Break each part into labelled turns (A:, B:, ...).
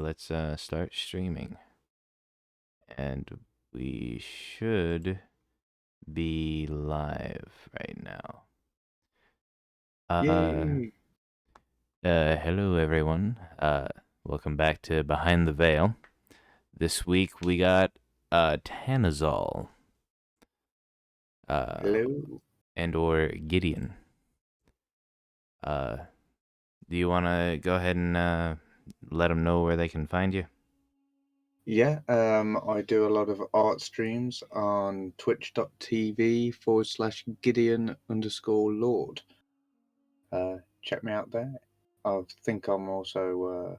A: Let's start streaming. And we should be live right now. Uh,
B: Yay!
A: Hello everyone. Welcome back to Behind the Veil. This week we got Tanozall, uh,
B: Hello.
A: and or Gideon. Uh, do you want to go ahead and let them know where they can find you?
B: Yeah, I do a lot of art streams on twitch.tv/Gideon_Lord. Check me out there. I think I'm also,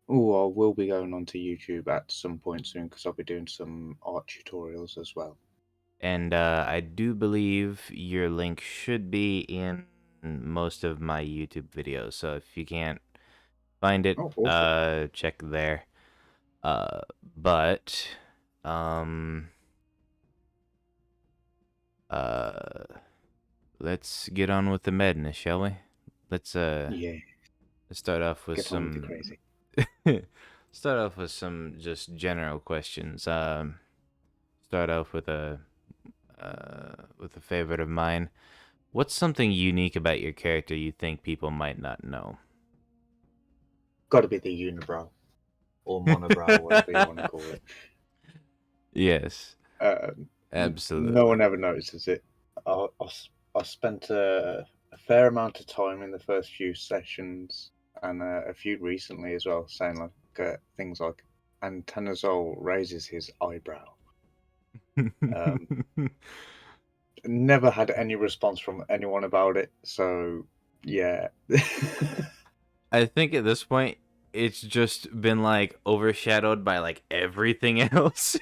B: I will be going onto YouTube at some point soon because I'll be doing some art tutorials as well.
A: And I do believe your link should be in most of my YouTube videos. So if you can't find it,
B: Oh, awesome.
A: check there. But um, uh, let's get on with the madness, shall we? Let's
B: Yeah,
A: start off with
B: get on with the
A: some
B: crazy.
A: start off with some just general questions. Start off with a favorite of mine. What's something unique about your character you think people might not know?
B: Got to be the unibrow or monobrow, whatever you want to call it.
A: Yes,
B: Um, no
A: absolutely.
B: one ever notices it. I spent a fair amount of time in the first few sessions and a few recently as well, saying things like, "And Tanozol raises his eyebrow." Um, Never had any response from anyone about it, so yeah.
A: I think at this point it's just been like overshadowed by like everything else.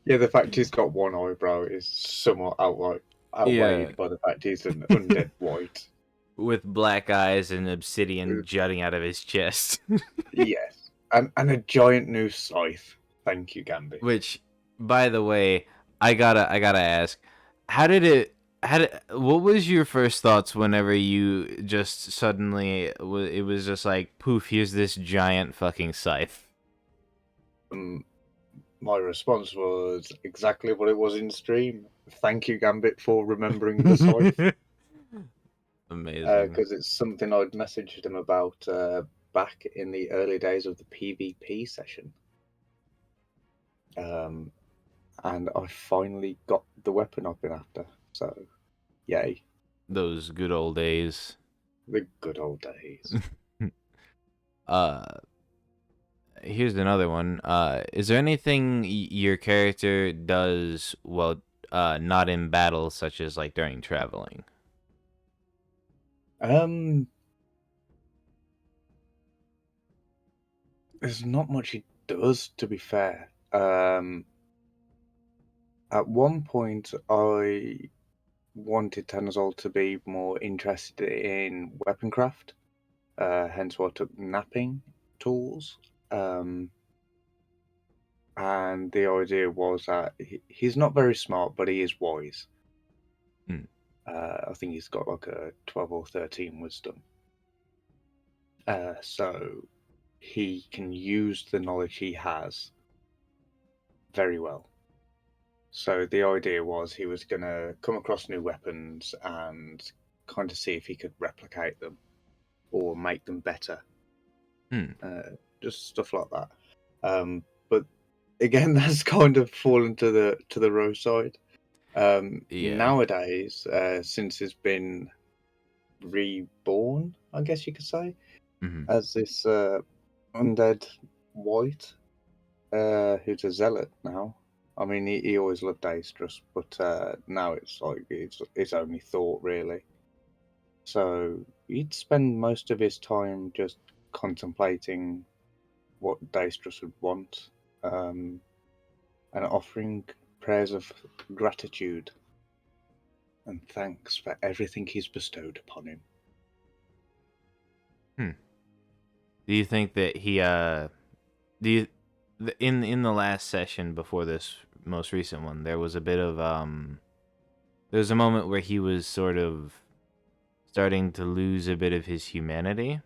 B: Yeah, the fact he's got one eyebrow is somewhat
A: Yeah.
B: outweighed by the fact he's an undead white.
A: With black eyes and obsidian jutting out of his chest.
B: Yes, and a giant new scythe. Thank you, Gambit.
A: Which, by the way, I gotta ask, how did it? What was your first thoughts whenever you just suddenly it was just like poof, here's this giant fucking scythe.
B: Um, my response was exactly what it was in stream. Thank you, Gambit, for remembering the scythe,
A: Amazing.
B: because it's something I'd messaged him about back in the early days of the PvP session. Um, and I finally got the weapon I've been after. So, yay,
A: Those good old days.
B: the good old days.
A: uh Here's another one. Is there anything your character does well, not in battle, such as like during traveling?
B: Um, there's not much he does, to be fair. At one point, I wanted Tanozol to be more interested in weapon craft, hence why I took napping tools. Um, and the idea was that he's not very smart, but he is wise.
A: Hmm.
B: I think he's got like a 12 or 13 wisdom. So he can use the knowledge he has very well. So the idea was he was going to come across new weapons and kind of see if he could replicate them or make them better,
A: Hmm.
B: just stuff like that. But again, that's kind of fallen to the roadside.
A: Yeah.
B: Nowadays, since it's been reborn, I guess you could say,
A: Hmm.
B: as this undead white, who's a zealot now. I mean, he always loved Aestrus, but now it's like it's his only thought really. So he'd spend most of his time just contemplating what Daestrus would want, um, and offering prayers of gratitude and thanks for everything he's bestowed upon him.
A: Hmm. Do you think that do you in the last session before this most recent one, there was a bit of there was a moment where he was sort of starting to lose a bit of his humanity?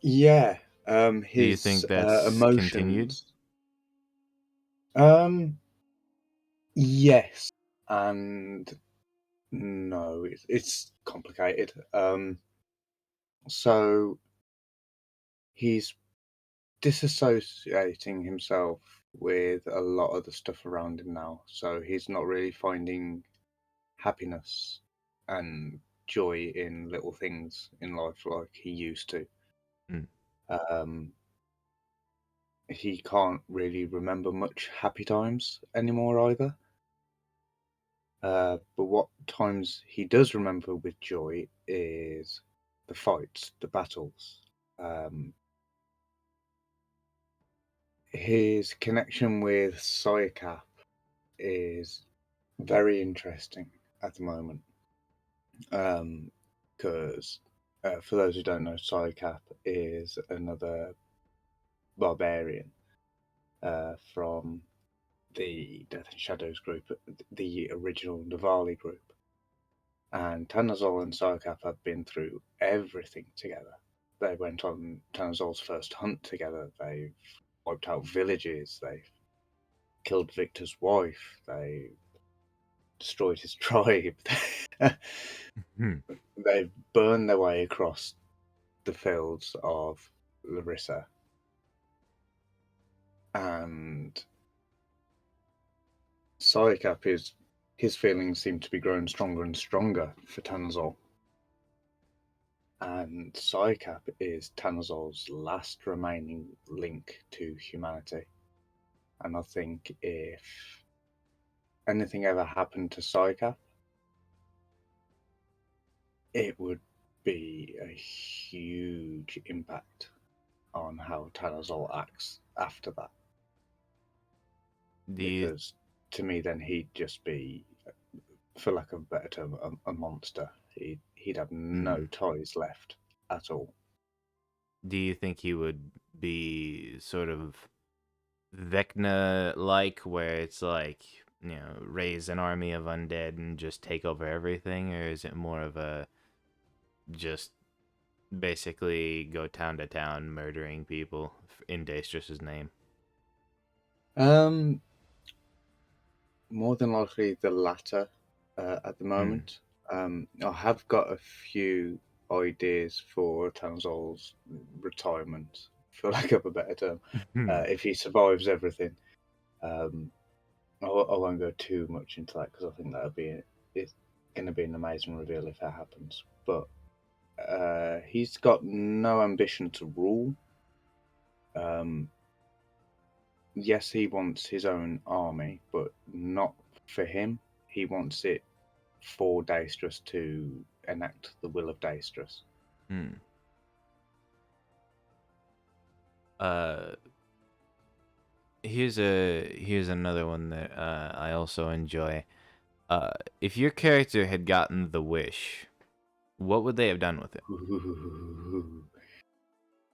B: Yeah,
A: Do you
B: His
A: think that's continued?
B: emotions. Um, yes and no. It's complicated. So he's disassociating himself with a lot of the stuff around him now. So he's not really finding happiness and joy in little things in life like he used to.
A: Mm.
B: Um, he can't really remember much happy times anymore either. But what times he does remember with joy is the fights, the battles. Um, his connection with Sayaka is very interesting at the moment. Because for those who don't know, Sayaka is another barbarian from the Death and Shadows group, the original Navali group. And Tanozall and Sayaka have been through everything together. They went on Tanozall's first hunt together. They've wiped out villages. They've killed Victor's wife. They destroyed his tribe.
A: Hmm.
B: They've burned their way across the fields of Larissa, and Psycap is his feelings seem to be growing stronger and stronger for Tanazol. And Psycap is Tanazol's last remaining link to humanity. And I think if anything ever happened to Psycap, it would be a huge impact on how Tanazol acts after that.
A: Do you
B: Because to me, then he'd just be, for lack of a better term, a monster. He'd have no
A: mm,
B: ties left at all.
A: do you think he would be sort of Vecna like, where it's like, raise an army of undead and just take over everything, or is it more of a just basically go town to town murdering people in Daestrus's name?
B: Um, More than likely the latter at the
A: Mm.
B: moment. I have got a few ideas for Tanzol's retirement, for lack of a better term. If he survives everything, um, I won't go too much into that because I think it's going to be an amazing reveal if that happens. But he's got no ambition to rule. Um, yes, he wants his own army, but not for him. He wants it for Daestrus to enact the will of Daestrus.
A: Hmm. Uh, here's another one that I also enjoy. Uh, if your character had gotten the wish, what would they have done with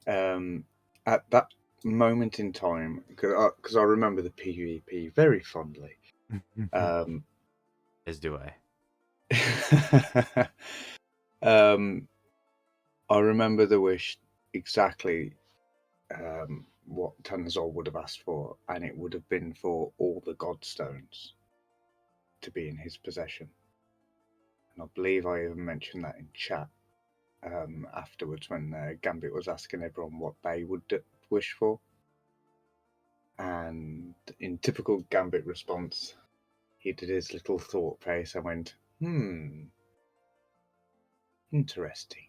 B: um, at that moment in time, because I remember the PvP very fondly.
A: it?
B: Um,
A: As do I.
B: um, I remember the wish exactly what Tanazol would have asked for, and it would have been for all the Godstones to be in his possession. And I believe I even mentioned that in chat afterwards when Gambit was asking everyone what they would wish for. And in typical Gambit response, he did his little thought face and went, interesting.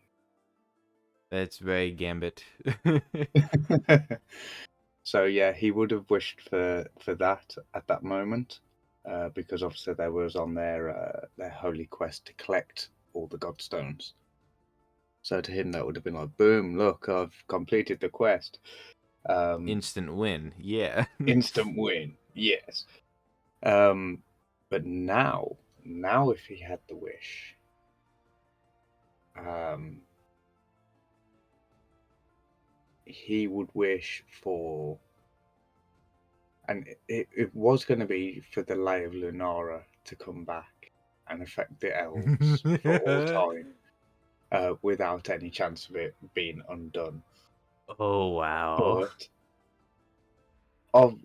A: That's very Gambit.
B: So yeah, he would have wished for that at that moment, because obviously there was on their holy quest to collect all the godstones. So to him, that would have been like, boom! Look, I've completed the quest. Um,
A: Instant win. Yeah.
B: Instant win, yes. Um, but now if he had the wish, um, he would wish for, and it was going to be for the Lay of Lunara to come back and affect the elves for all time, without any chance of it being undone.
A: Oh wow.
B: But of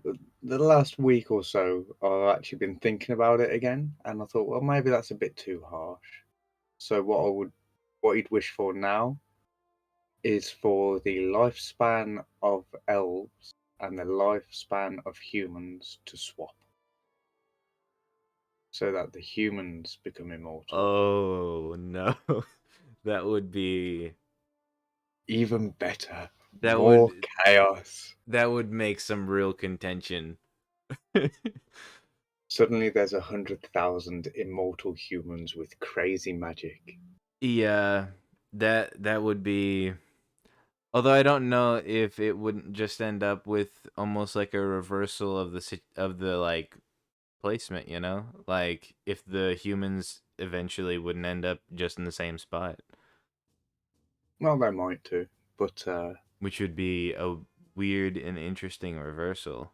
B: the last week or so, I've actually been thinking about it again, and I thought, well, maybe that's a bit too harsh. So what he'd wish for now is for the lifespan of elves and the lifespan of humans to swap, so that the humans become immortal.
A: Oh no. That would be
B: Even better,
A: that
B: more
A: would
B: chaos.
A: that would make some real contention.
B: Suddenly, there's 100,000 immortal humans with crazy magic.
A: Yeah, that would be. Although I don't know if it wouldn't just end up with almost like a reversal of the like placement, you know? Like if the humans eventually wouldn't end up just in the same spot,
B: Well, they might too, but
A: which would be a weird and interesting reversal.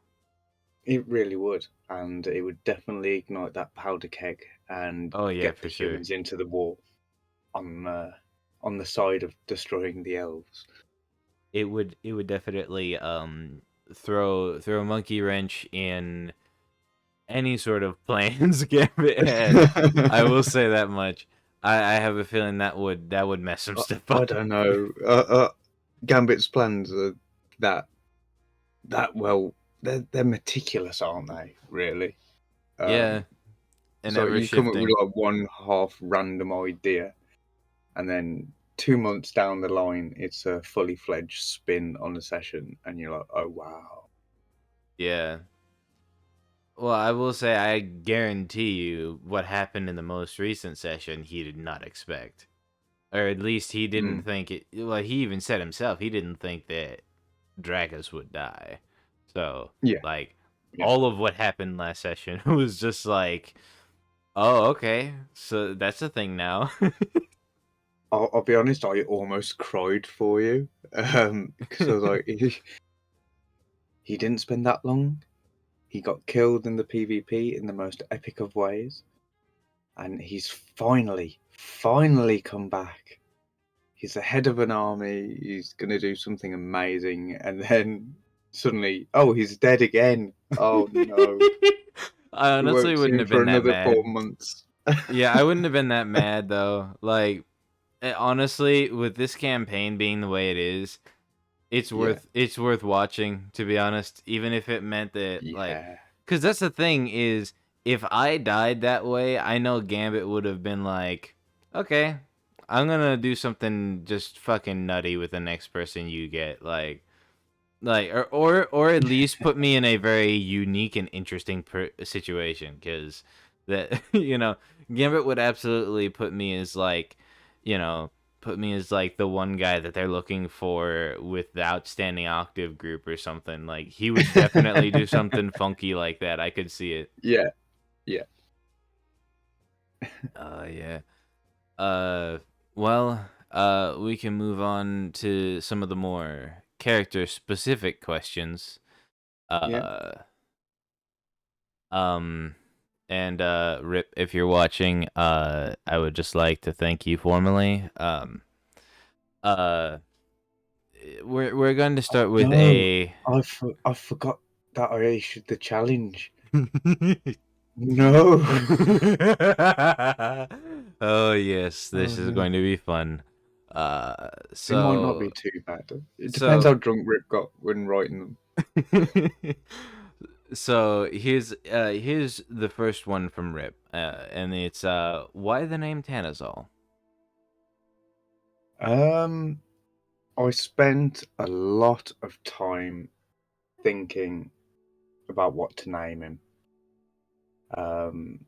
B: it really would, and it would definitely ignite that powder keg and
A: Oh yeah,
B: get
A: for
B: the
A: sure.
B: humans into the war on on the side of destroying the elves.
A: It would definitely throw a monkey wrench in any sort of plans Gambit had. I will say that much. I have a feeling that would mess some stuff
B: I
A: up.
B: don't know. Gambit's plans are that well. They're meticulous, aren't they? Really.
A: Yeah, and
B: So
A: ever
B: you come up with
A: shifting.
B: like one half random idea, and then 2 months down the line, it's a fully fledged spin on a session, and you're like, oh wow.
A: Yeah. Well, I will say I guarantee you what happened in the most recent session he did not expect. Or at least he didn't
B: Mm,
A: think it. Well, he even said himself he didn't think that Dragus would die. So,
B: yeah,
A: like,
B: yeah.
A: all of what happened last session was just like, oh, okay, so that's a thing now.
B: I'll be honest, I almost cried for you because I was like, he didn't spend that long. He got killed in the PvP in the most epic of ways, and he's finally come back. He's the head of an army. He's going to do something amazing, and then suddenly, oh, he's dead again. Oh no,
A: I
B: we
A: honestly
B: won't see
A: wouldn't
B: him
A: have
B: for
A: been that
B: another four
A: mad.
B: months.
A: Yeah, I wouldn't have been that mad though. Like, honestly, with this campaign being the way it is, it's
B: Yeah,
A: worth watching, to be honest, even if it meant that like,
B: yeah,
A: cuz that's the thing is if I died that way, I know Gambit would have been like, "Okay, I'm going to do something just fucking nutty with the next person you get." Or at least put me in a very unique and interesting situation cuz that Gambit would absolutely put me as like, you know, put me as like the one guy that they're looking for with the outstanding octave group or something. Like he would definitely do something funky like that. I could see it.
B: yeah, yeah,
A: Yeah. Uh we can move on to some of the more character specific questions.
B: yeah.
A: Uh Um, and Rip, if you're watching, I would just like to thank you formally. Uh, we're going to start with
B: No,
A: a.
B: I forgot that I issued the challenge. No.
A: Oh yes,
B: Oh
A: this is
B: no.
A: going to be fun.
B: It might not be
A: So
B: too bad. It depends
A: so
B: how drunk Rip got when writing them.
A: so here's the first one from Rip, and it's why the name Tanazol?
B: Um, I spent a lot of time thinking about what to name him. Um,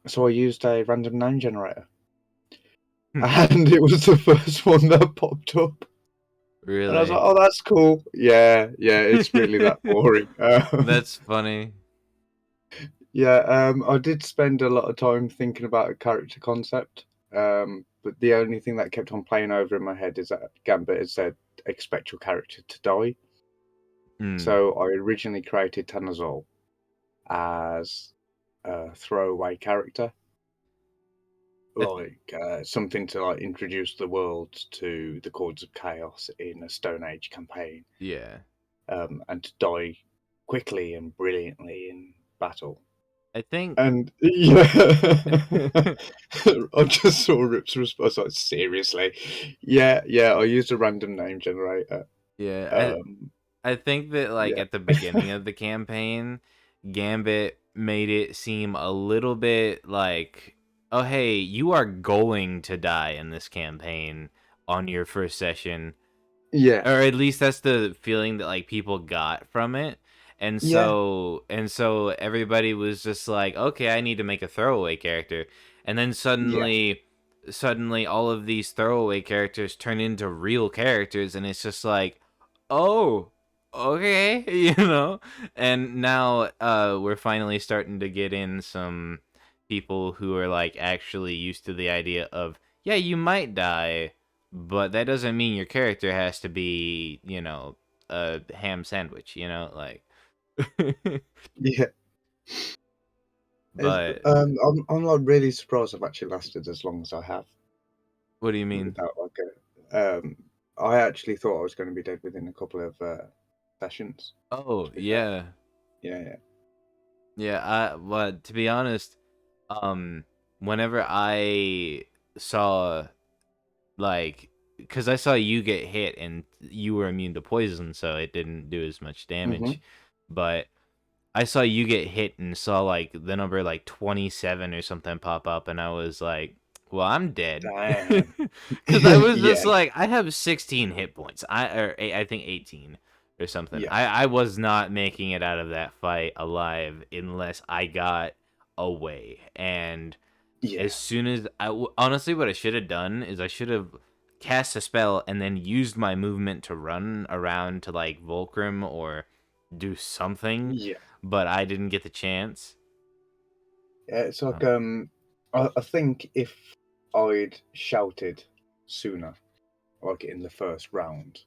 B: so I used a random name generator, and it was the first one that popped up. And I was like,
A: Really?
B: "Oh, that's cool. Yeah, yeah, it's really that boring."
A: That's funny.
B: Yeah, I did spend a lot of time thinking about a character concept, but the only thing that kept on playing over in my head is that Gambit had said, "Expect your character to die."
A: Mm.
B: So I originally created Tanozall as a throwaway character, like something to like introduce the world to the Chords of Chaos in a Stone Age campaign,
A: Yeah.
B: and to die quickly and brilliantly in battle.
A: I think
B: And yeah, I just saw Rip's response. Like, seriously, yeah, yeah. I used a random name generator.
A: yeah,
B: Um,
A: I think that like
B: yeah,
A: at the beginning of the campaign, Gambit made it seem a little bit like, oh hey, you are going to die in this campaign on your first session,
B: yeah,
A: or at least that's the feeling that like people got from it.
B: yeah,
A: And so everybody was just like, okay, I need to make a throwaway character. And then
B: yeah,
A: suddenly all of these throwaway characters turn into real characters, and it's just like, oh, okay, And now we're finally starting to get in some people who are like actually used to the idea of, yeah, you might die, but that doesn't mean your character has to be, a ham sandwich, like.
B: yeah.
A: But
B: I'm like really surprised I've actually lasted as long as I have
A: what do you mean?
B: without like a. I actually thought I was going to be dead within a couple of sessions.
A: Oh
B: To be fair,
A: yeah,
B: yeah, yeah.
A: yeah. But to be honest, um, whenever I saw like, because I saw you get hit and you were immune to poison, so it didn't do as much
B: Hmm.
A: damage. But I saw you get hit and saw like the number like 27 or something pop up, and I was like, well, I'm dead.
B: Damn.
A: Because I was
B: Yeah,
A: just like, I have 16 hit points. I think 18 or something.
B: yeah,
A: I was not making it out of that fight alive unless I got away. And
B: yeah,
A: as soon as honestly, what I should have done is I should have cast a spell and then used my movement to run around to like Volcrum or do something,
B: yeah.
A: but I didn't get the chance.
B: Yeah, it's like
A: Um,
B: I think if I'd shouted sooner, like in the first round,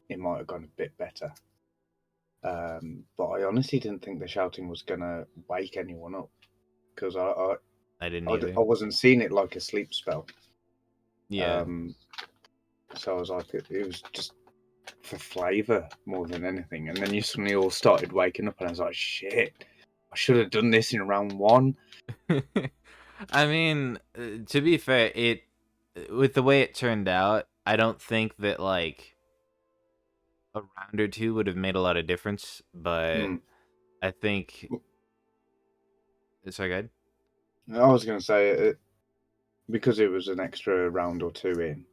B: it might have gone a bit better. But I honestly didn't think the shouting was gonna wake anyone up because
A: I didn't
B: I
A: either.
B: wasn't seeing it like a sleep spell.
A: Yeah.
B: Um, so I was like, it was just for flavor more than anything. And then you suddenly all started waking up, and I was like, shit, I should have done this in round one.
A: I mean, to be fair, it with the way it turned out, I don't think that like a round or two would have made a lot of difference, but
B: Hmm.
A: I think sorry, good.
B: I was gonna say it because it was an extra round or two in.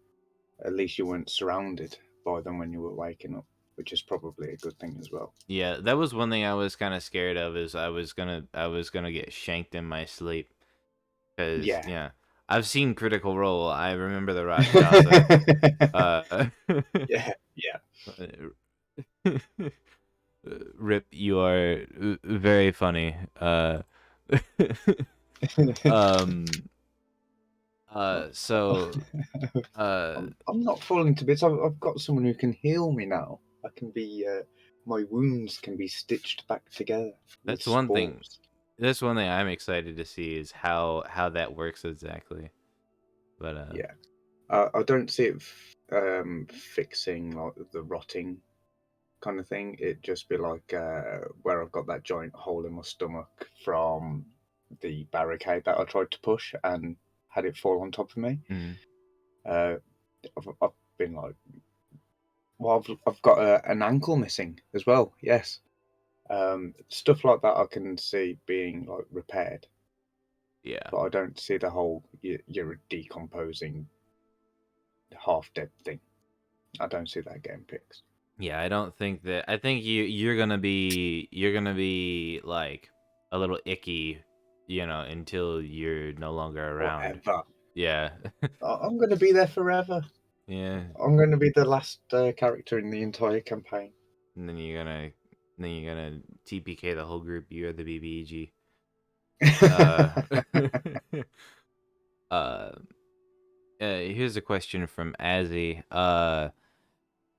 B: At least you weren't surrounded by them when you were waking up, which is probably a good thing as well.
A: Yeah, that was one thing I was kind of scared of is I was gonna get shanked in my sleep because
B: Yeah.
A: yeah, I've seen Critical Role. I remember the Rakshasa. Uh,
B: Yeah, yeah.
A: Rip, you are very funny. Um. So. Uh.
B: I'm not falling to bits. I've got someone who can heal me now. I can be my wounds can be stitched back together with
A: That's one thing.
B: spores.
A: That's one thing I'm excited to see is how that works exactly. But
B: Yeah, I don't see it fixing like the rotting kind of thing. It'd just be like where I've got that giant hole in my stomach from the barricade that I tried to push and had it fall on top of me.
A: mm,
B: Uh, I've been like, well, I've got an ankle missing as well. Yes, stuff like that I can see being like repaired,
A: yeah.
B: but I don't see the whole you're a decomposing half dead thing. I don't see that getting fixed.
A: Yeah, I don't think that. I think you're gonna be like a little icky, until you're no longer around.
B: Forever.
A: Yeah.
B: I'm going to be there forever.
A: Yeah.
B: I'm going to be the last character in the entire campaign.
A: And then you're gonna TPK the whole group. You're the BBEG. Uh, uh, here's a question from Azzy.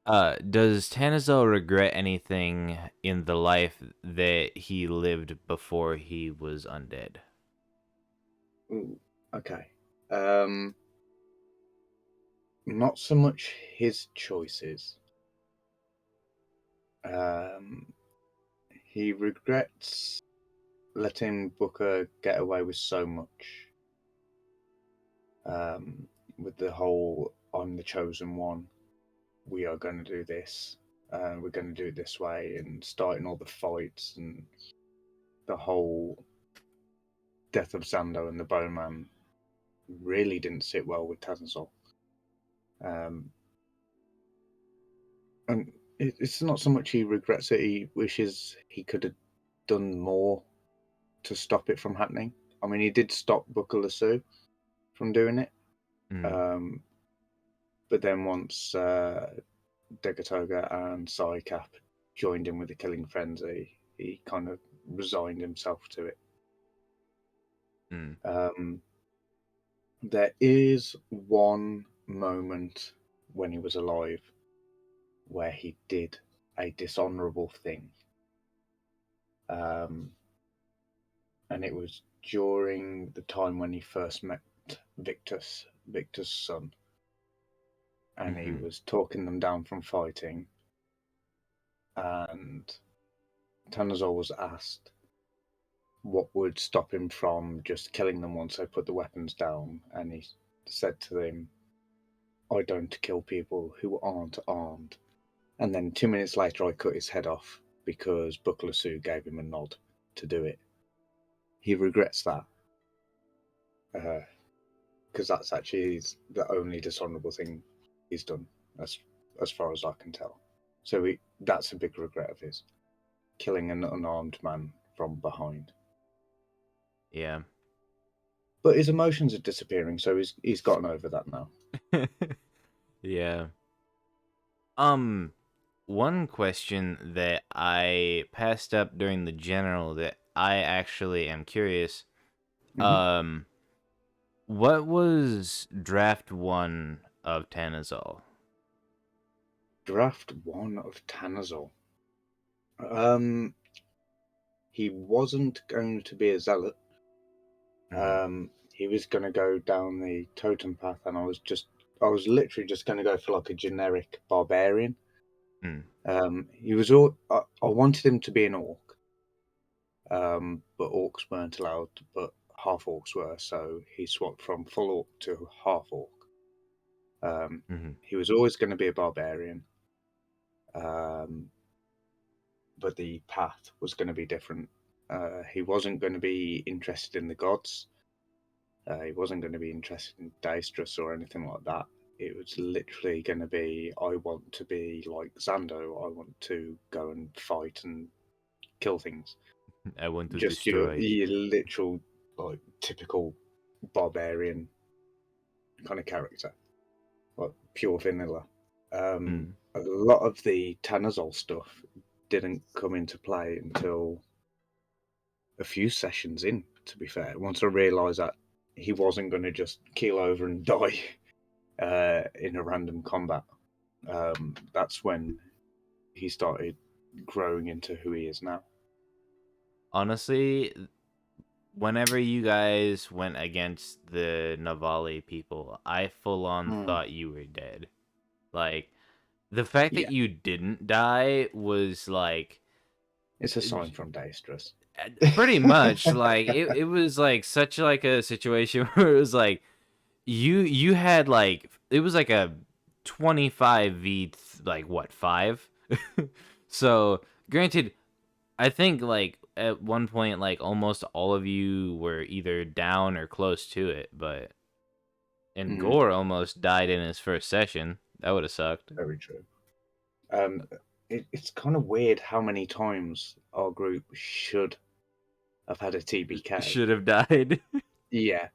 A: Does Tanozall regret anything in the life that he lived before he was undead?
B: Okay. Um, Not so much his choices. Um, he regrets letting Booker get away with so much. Um, with the whole "I'm the chosen one," we are going to do this, we're going to do it this way, and starting all the fights and the whole death of Zando and the Bone Man really didn't sit well with Tanozall. Um, and it's not so much he regrets it; he wishes he could have done more to stop it from happening. I mean, he did stop Booker Lasso from doing it,
A: Mm,
B: um, but then once Degatoga and Psycap joined in with the Killing Frenzy, he kind of resigned himself to it.
A: mm,
B: Um, there is one moment when he was alive where he did a dishonorable thing. Um, and it was during the time when he first met Victor's son, and he
A: mm-hmm,
B: was talking them down from fighting. And Tanozol was asked what would stop him from just killing them once they put the weapons down, and he said to them, "I don't kill people who aren't armed." And then 2 minutes later, I cut his head off because Buklasu gave him a nod to do it. He regrets that because that's actually the only dishonorable thing he's done, as far as I can tell. So that's a big regret of his, killing an unarmed man from behind.
A: yeah.
B: But his emotions are disappearing, so he's gotten over that now.
A: Yeah. Um, one question that I passed up during the general that I actually am curious.
B: Hmm.
A: Um, what was draft one of Tanazol?
B: Draft one of Tanazol. Um, he wasn't going to be a zealot.
A: Mm-hmm.
B: He was going to go down the totem path, and I was literally just going to go for like a generic barbarian.
A: Mm,
B: He was all. I wanted him to be an orc, but orcs weren't allowed, but half orcs were, so he swapped from full orc to half orc.
A: mm-hmm.
B: He was always going to be a barbarian, um, but the path was going to be different. He wasn't going to be interested in the gods. He wasn't going to be interested in Daestrus or anything like that. It was literally going to be, I want to be like Zando. I want to go and fight and kill things.
A: I want to
B: Just
A: destroy.
B: your literal, like, typical barbarian kind of character, like pure vanilla.
A: Mm.
B: A lot of the Tanazol stuff didn't come into play until a few sessions in, to be fair. Once I realised that he wasn't going to just keel over and die in a random combat, that's when he started growing into who he is now.
A: Honestly, whenever you guys went against the Navali people, I full on
B: Mm.
A: thought you were dead. Like, the fact that
B: Yeah,
A: you didn't die was like
B: it's a sign from Daestrus.
A: pretty much like it was like such like a situation where it was like you had like it was like a 25v like what 5. So granted, I think like at one point like almost all of you were either down or close to it, but and
B: Mm,
A: Gore almost died in his first session. That would have sucked.
B: very true. Um, it's kind of weird how many times our group should have had a TBK.
A: Should have died.
B: Yeah,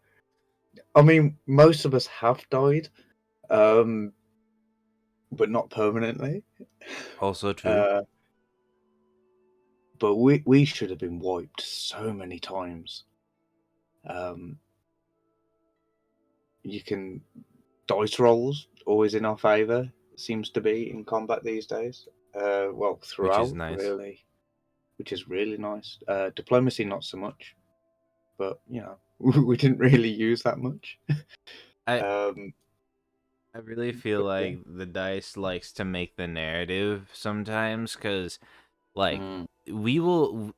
B: I mean, most of us have died, um, but not permanently.
A: Also true.
B: Uh, but we should have been wiped so many times. Um, you can dice rolls always in our favor seems to be in combat these days. Well,
A: Which is
B: throughout
A: nice.
B: really, which is really nice. Diplomacy not so much, but you know. we didn't really use that much.
A: I
B: Um,
A: I really feel
B: but yeah.
A: like the dice likes to make the narrative sometimes, because like
B: Mm,
A: we will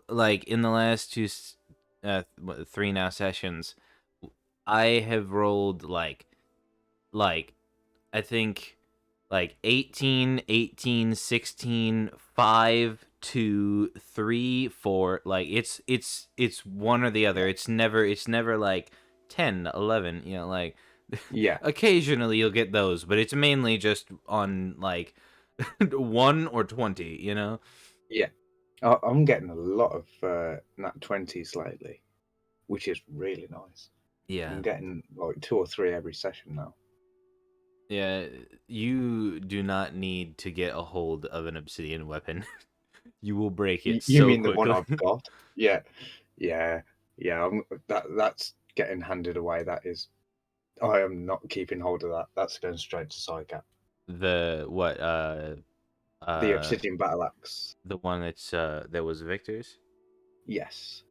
A: like in the last three now sessions, I have rolled like I think like 18, 18, 16, 5, 2, 3, 4. Like it's one or the
B: yeah,
A: other. It's never like 10, 11. Like
B: yeah,
A: occasionally you'll get those, but it's mainly just on like 1 or 20.
B: yeah. I'm getting a lot of nat 20s lately, which is really nice.
A: Yeah.
B: I'm getting like 2 or 3 every session now.
A: Yeah, you do not need to get a hold of an obsidian weapon. You will break it
B: You
A: so
B: mean the one
A: quickly.
B: I've got? Yeah, yeah, yeah. That's getting handed away. That is. I am not keeping hold of that. That's going straight to Psycap.
A: The what
B: The
A: uh
B: Obsidian Battle Axe.
A: the one that was Victor's.
B: Yes.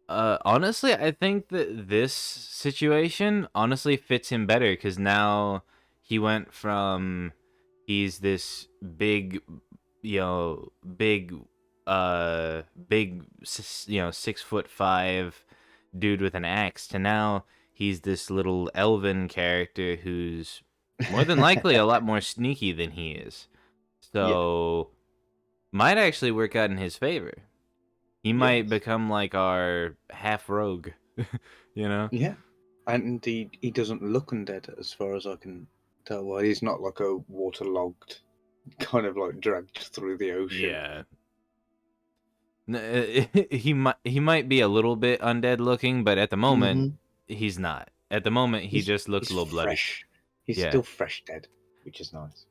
A: Honestly, I think that this situation honestly fits him better, because now he went from he's this big, big, big, 6'5" dude with an axe, to now he's this little elven character who's more than likely a lot more sneaky than he is.
B: Yeah.
A: So might actually work out in his favor. He might
B: Yes.
A: become like our half rogue, you know?
B: Yeah. And he doesn't look undead as far as I can tell. Well, he's not like a waterlogged, kind of like dragged through the ocean.
A: Yeah. He might be a little bit undead looking, but at the moment
B: Hmm.
A: he's not. At the moment he just looks
B: He's
A: a little bloody.
B: fresh. He's
A: Yeah.
B: still fresh dead, which is nice.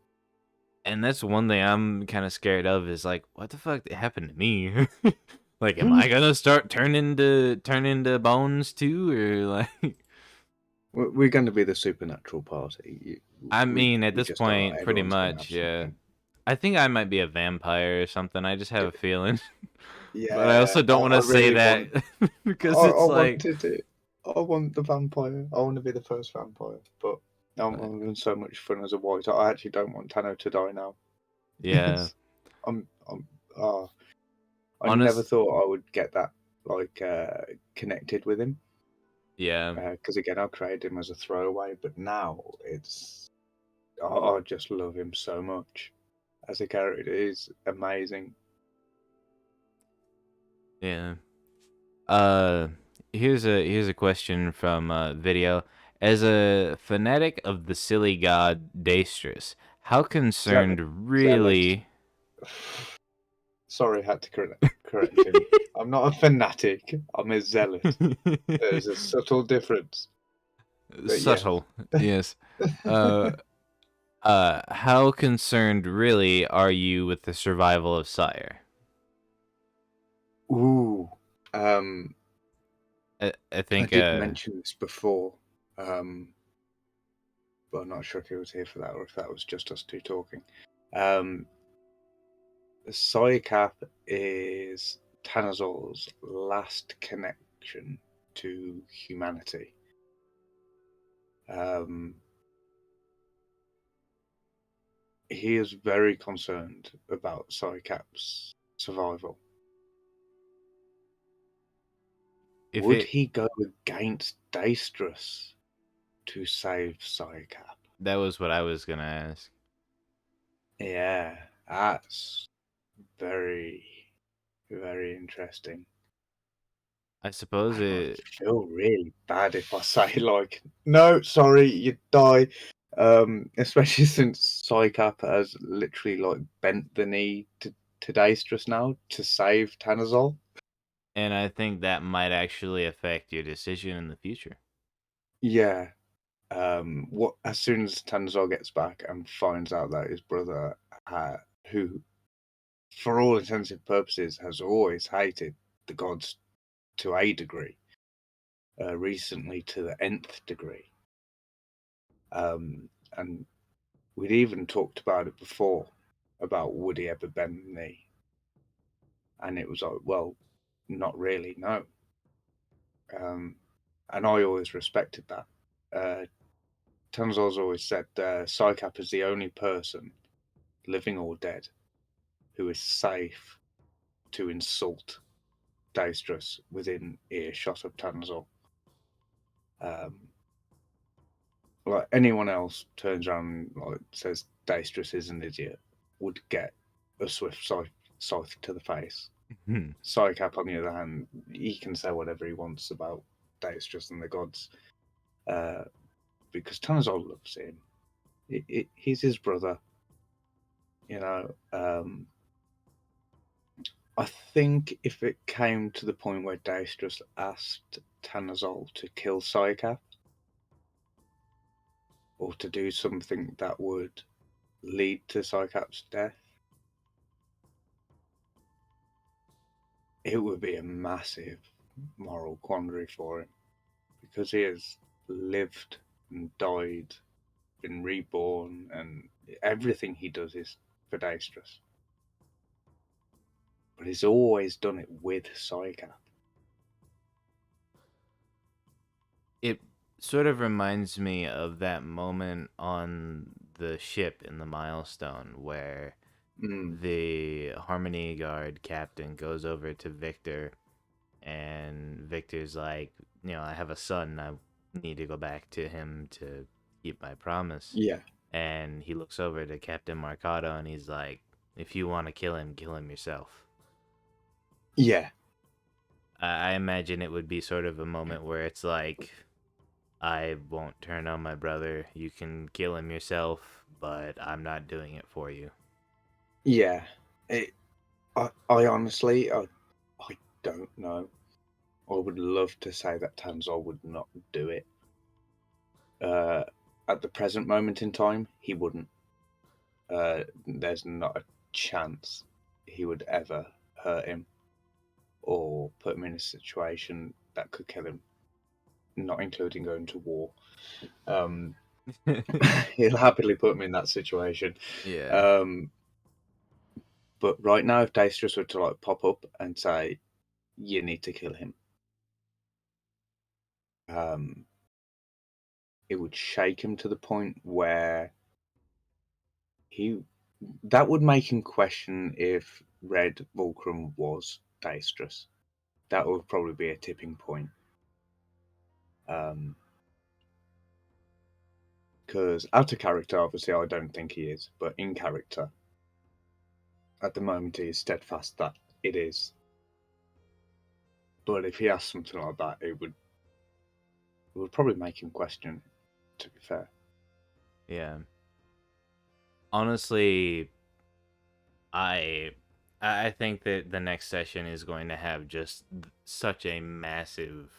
A: And that's one thing I'm kind of scared of, is like, what the fuck happened to me? Like, am I gonna start turn into bones too, or like?
B: We're going to be the supernatural party.
A: I
B: We
A: mean, at
B: we
A: this
B: just are.
A: point, pretty
B: Everyone's going to have
A: much, yeah.
B: something.
A: I think I might be a vampire or something. I just have a feeling. But I
B: Yeah,
A: also don't want
B: I
A: to say
B: really
A: that,
B: want.
A: because it's
B: I
A: like,
B: wanted it. I want the vampire. I want to be the first vampire. But
A: uh,
B: I'm having so much fun as a white. I actually don't want Tano to die now.
A: yeah,
B: I'm. Ah, I never
A: honest,
B: thought I would get that like connected with him.
A: yeah,
B: Because again, I created him as a throwaway. But now it's. I just love him so much as a character. He's amazing.
A: yeah. Uh, here's a question from video. As a fanatic of the silly god Daestrus, how
B: Zealot.
A: concerned
B: Zealot.
A: really?
B: Sorry, I had to correct him. I'm not a fanatic. I'm a zealot. There's a subtle difference. But yes.
A: Subtle, yes. Uh, how concerned really are you with the survival of Sire?
B: Ooh. Um,
A: I
B: I
A: think
B: did mention this before, but I'm not sure if he was here for that or if that was just us two talking. Um, Psycap is Tanozall's last connection to humanity. Um, he is very concerned about Psycap's survival.
A: if
B: Would
A: it
B: he go against Daestrus to save Psycap?
A: that was what I was gonna ask.
B: Yeah, that's very, very interesting.
A: I suppose
B: I
A: it,
B: feel really bad if I say like, no, sorry, you die. Especially since Psycap has literally like bent the knee to Daestrus now to save Tanazol.
A: and I think that might actually affect your decision in the future.
B: Yeah. What as soon as Tanazol gets back and finds out that his brother, who for all intents and purposes has always hated the gods to a degree, recently to the nth degree. And we'd even talked about it before, about would he ever bend the knee? And it was like, well, not really, no. And I always respected that. Tanozall's always said Psycap is the only person, living or dead, who is safe to insult Deistrus within earshot of Tanozall. Like anyone else turns around and like says Deistrus is an idiot, would get a swift scythe to the face. Psycap, on the other hand, he can say whatever he wants about Deistrus and the gods, because Tanozall loves him. He's his brother, you know. I think if it came to the point where Deistrus asked Tanozall to kill Psycap, or to do something that would lead to Psycap's death, it would be a massive moral quandary for him, because he has lived and died, been reborn, and everything he does is for Deistrus. But he's always done it with Psycap.
A: It sort of reminds me of that moment on the ship in the Milestone where the Harmony Guard captain goes over to Victor, and Victor's like, I have a son. I need to go back to him to keep my promise.
B: Yeah.
A: And he looks over to Captain Marcato and he's like, if you want to kill him yourself.
B: Yeah.
A: I imagine it would be sort of a moment where it's like, I won't turn on my brother. You can kill him yourself, but I'm not doing it for you.
B: Yeah. I honestly, I don't know. I would love to say that Tanozall would not do it. At the present moment in time, he wouldn't. There's not a chance he would ever hurt him or put him in a situation that could kill him, not including going to war. He'll happily put him in that situation.
A: Yeah.
B: But right now, if Deistrus were to like pop up and say, "You need to kill him," it would shake him to the point where that would make him question if Red Fulcrum was Deistrus. That would probably be a tipping point. Because out of character, obviously, I don't think he is, but in character, at the moment, he is steadfast that it is. But if he asked something like that, it would probably make him question, to be fair.
A: Yeah. Honestly, I think that the next session is going to have just such a massive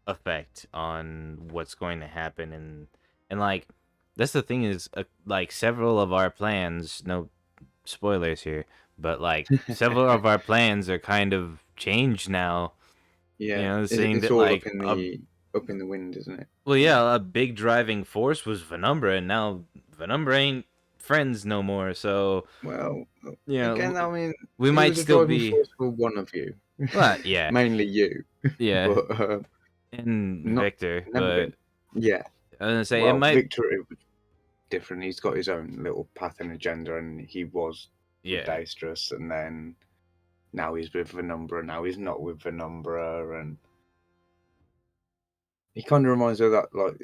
A: effect on what's going to happen, and like that's the thing is like several of our plans, no spoilers here, but like several of our plans are kind of changed now.
B: Yeah,
A: saying
B: it's
A: that
B: all
A: like
B: up in the wind, isn't it?
A: well, yeah, a big driving force was Venumbra, and now Venumbra ain't friends no more. So
B: Well, again, I mean,
A: we
B: it
A: might
B: was a
A: still
B: driving
A: be.
B: force for one of you.
A: Well, yeah,
B: Mainly you.
A: yeah,
B: But
A: and
B: not
A: Victor,
B: never been.
A: but
B: Yeah.
A: I was gonna say it
B: Well,
A: might.
B: Victor it was different. He's got his own little path and agenda, and he was with
A: Yeah.
B: Deistrus, and then now he's with Venumbra. Now he's not with Venumbra, and he kind of reminds me of that. Like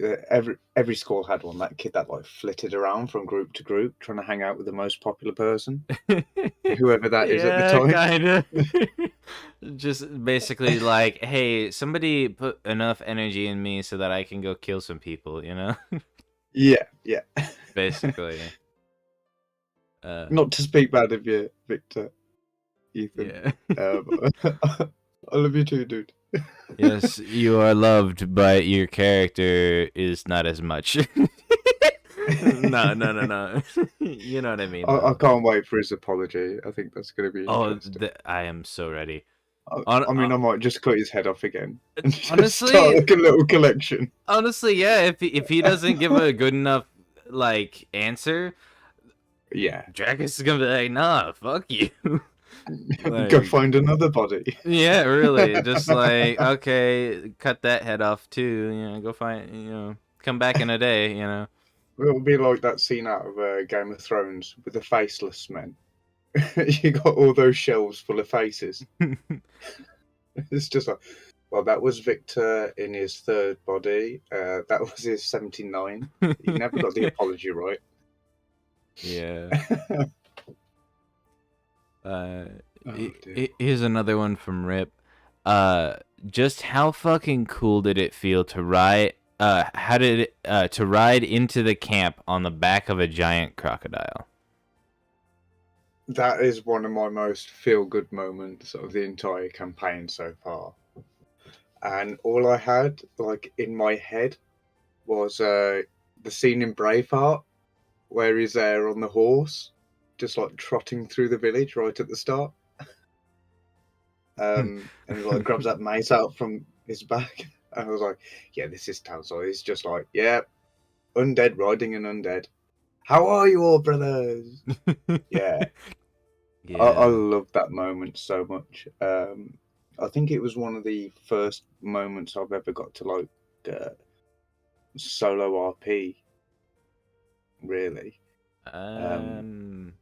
B: every school had one. That kid that like flitted around from group to group, trying to hang out with the most popular person, whoever that is at the
A: Yeah,
B: time.
A: kind of. Just basically like, hey, somebody put enough energy in me so that I can go kill some people,
B: Yeah, yeah.
A: Basically.
B: Not to speak bad of you, Victor, Ethan.
A: Yeah.
B: I love you too, dude.
A: Yes, you are loved, but your character is not as much. No. You know what I mean,
B: I
A: though.
B: can't wait for his apology. I think that's going to be
A: Oh,
B: interesting.
A: I am so ready.
B: I mean, I might just cut his head off again and just
A: Honestly,
B: start like a little collection.
A: Honestly, yeah. If he doesn't give a good enough like answer,
B: Yeah,
A: Dracus is gonna be like, nah, fuck you.
B: Go
A: Like,
B: find another body.
A: yeah, really. Just like, okay, cut that head off too. Go find, come back in a day.
B: It'll be like that scene out of Game of Thrones with the faceless men. You got all those shelves full of faces. It's just like, well, that was Victor in his third body. That was his 79. He never got the apology right.
A: Yeah.
B: Oh, dear.
A: Here's another one from Rip. Just how fucking cool did it feel to ride? How did it, to ride into the camp on the back of a giant crocodile?
B: That is one of my most feel-good moments of the entire campaign so far. And all I had, like, in my head was the scene in Braveheart where he's there on the horse, just like trotting through the village right at the start. And he like grabs that mace out from his back. And I was like, yeah, this is Tanozall. He's just like, yeah, undead riding an undead. How are you all, brothers? Yeah, I
A: Yeah.
B: love that moment so much. I think it was one of the first moments I've ever got to like solo RP, really.
A: Um.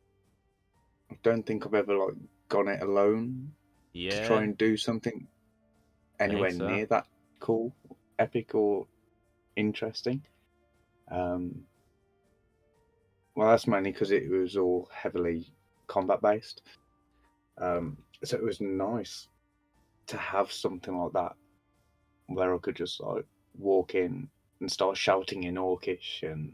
B: I don't think I've ever like gone it alone to try
A: Yeah.
B: and do something
A: I think
B: anywhere
A: so.
B: near that cool, epic, or interesting. Um, well, that's mainly because it was all heavily combat based. So it was nice to have something like that where I could just like walk in and start shouting in Orcish and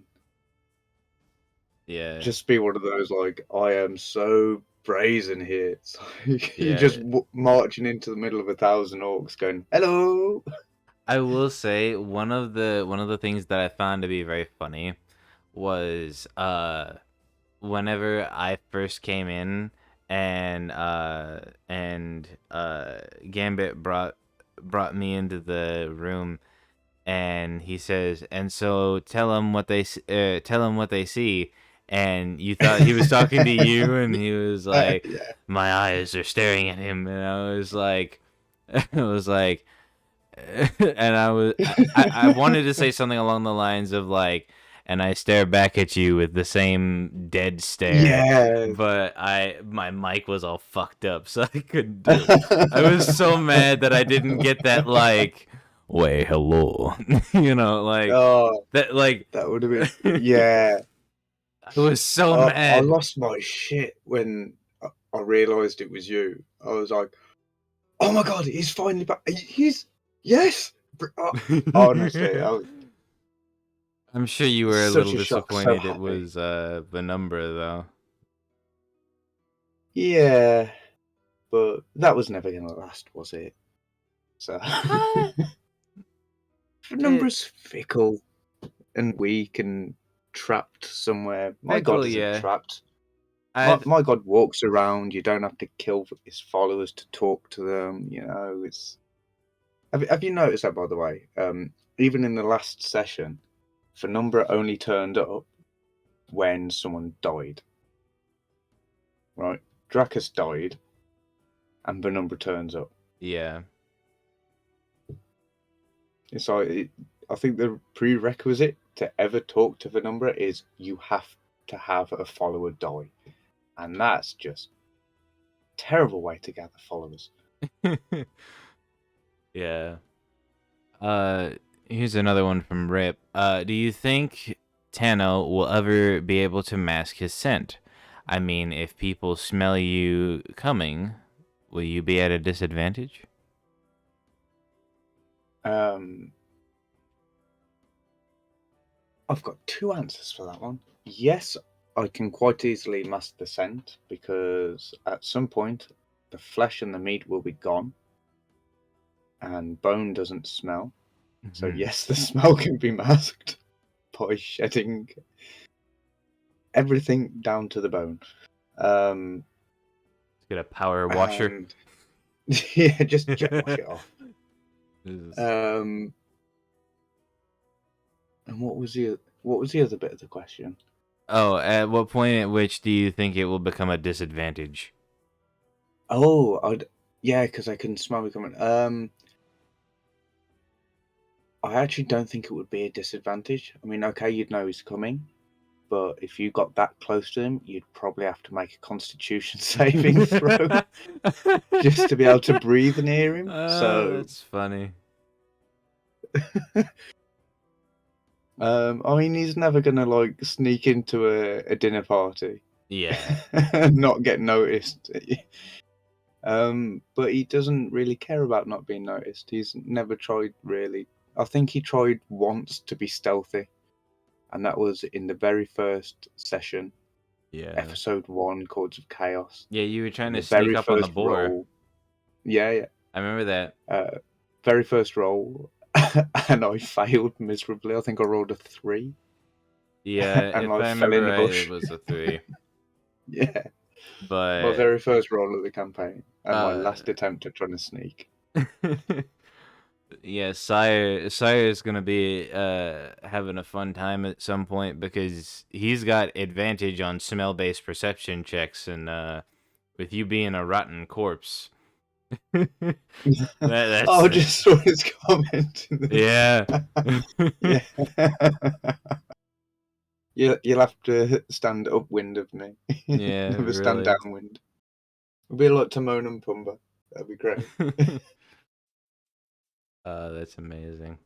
A: Yeah.
B: just be one of those like I am so brazen here. It's like you're
A: Yeah.
B: just marching into the middle of 1,000 orcs, going hello.
A: I will say one of the things that I found to be very funny was whenever I first came in and Gambit brought me into the room and he says, and so tell them what they see, and you thought he was talking to you, and he was like,
B: Yeah.
A: my eyes are staring at him, and I was like, I was like, and I wanted to say something along the lines of like, and I stare back at you with the same dead stare,
B: Yeah.
A: but my mic was all fucked up, so I couldn't do it. I was so mad that I didn't get that like, way hello, like
B: Oh,
A: that, like
B: that would have been
A: I
B: yeah.
A: was so
B: I
A: mad.
B: lost my shit when I realised it was you. I was like, "Oh my god, he's finally back! He's yes!" Honestly, I was
A: I'm sure you were a
B: such
A: little
B: a shock, so
A: disappointed it
B: happy.
A: was Penumbra though.
B: Yeah, but that was never going to last, was it? So,
A: Uh, it
B: Number's fickle and weak and trapped somewhere. My god
A: Fickle,
B: isn't
A: yeah.
B: trapped.
A: I
B: My god walks around. You don't have to kill his followers to talk to them. You know, it's. Have you noticed that, by the way? Even in the last session, Penumbra only turned up when someone died. Right? Dracus died, and Penumbra turns up.
A: Yeah.
B: It's like I think the prerequisite to ever talk to Penumbra is you have to have a follower die, and that's just a terrible way to gather followers.
A: Yeah. Uh, Here's another one from Rip. Do you think Tano will ever be able to mask his scent? I mean, if people smell you coming, will you be at a disadvantage?
B: Um, I've got two answers for that one. Yes, I can quite easily mask the scent because at some point the flesh and the meat will be gone, and bone doesn't smell. So
A: Mhm.
B: yes, the smell can be masked by shedding everything down to the bone. Um,
A: Get a power washer.
B: and yeah, just jet wash it off.
A: This-
B: Um, and what was the other bit of the question?
A: Oh, at what point at which do you think it will become a disadvantage?
B: Oh, yeah, because I can smell me coming. I actually don't think it would be a disadvantage. I mean, okay, you'd know he's coming, but if you got that close to him, you'd probably have to make a Constitution saving throw just to be able to breathe near him. So,
A: That's funny.
B: I mean, he's never gonna like sneak into a dinner party
A: Yeah.
B: and not get noticed. But he doesn't really care about not being noticed. He's never tried really. I think he tried once to be stealthy, and that was in the very first session,
A: Yeah.
B: episode 1, Chords of Chaos.
A: Yeah, you were trying
B: In
A: to
B: the
A: sneak
B: very
A: up on the
B: first
A: boar.
B: roll, yeah,
A: I remember that.
B: very first roll, and I failed miserably. I think I rolled a 3,
A: Yeah,
B: and
A: if
B: like
A: I
B: fell
A: remember
B: in the
A: right, it
B: bush.
A: was a 3.
B: Yeah, my
A: But
B: very first roll of the campaign, and my
A: uh
B: last attempt at trying to sneak.
A: yeah, Sire is gonna be having a fun time at some point because he's got advantage on smell based perception checks, and with you being a rotten corpse.
B: Oh, I
A: That's
B: just saw his comment.
A: yeah.
B: Yeah. You'll have to stand upwind of me.
A: Yeah,
B: Never stand
A: really.
B: downwind. It'll be like Timon and Pumbaa. That'd be great.
A: That's amazing.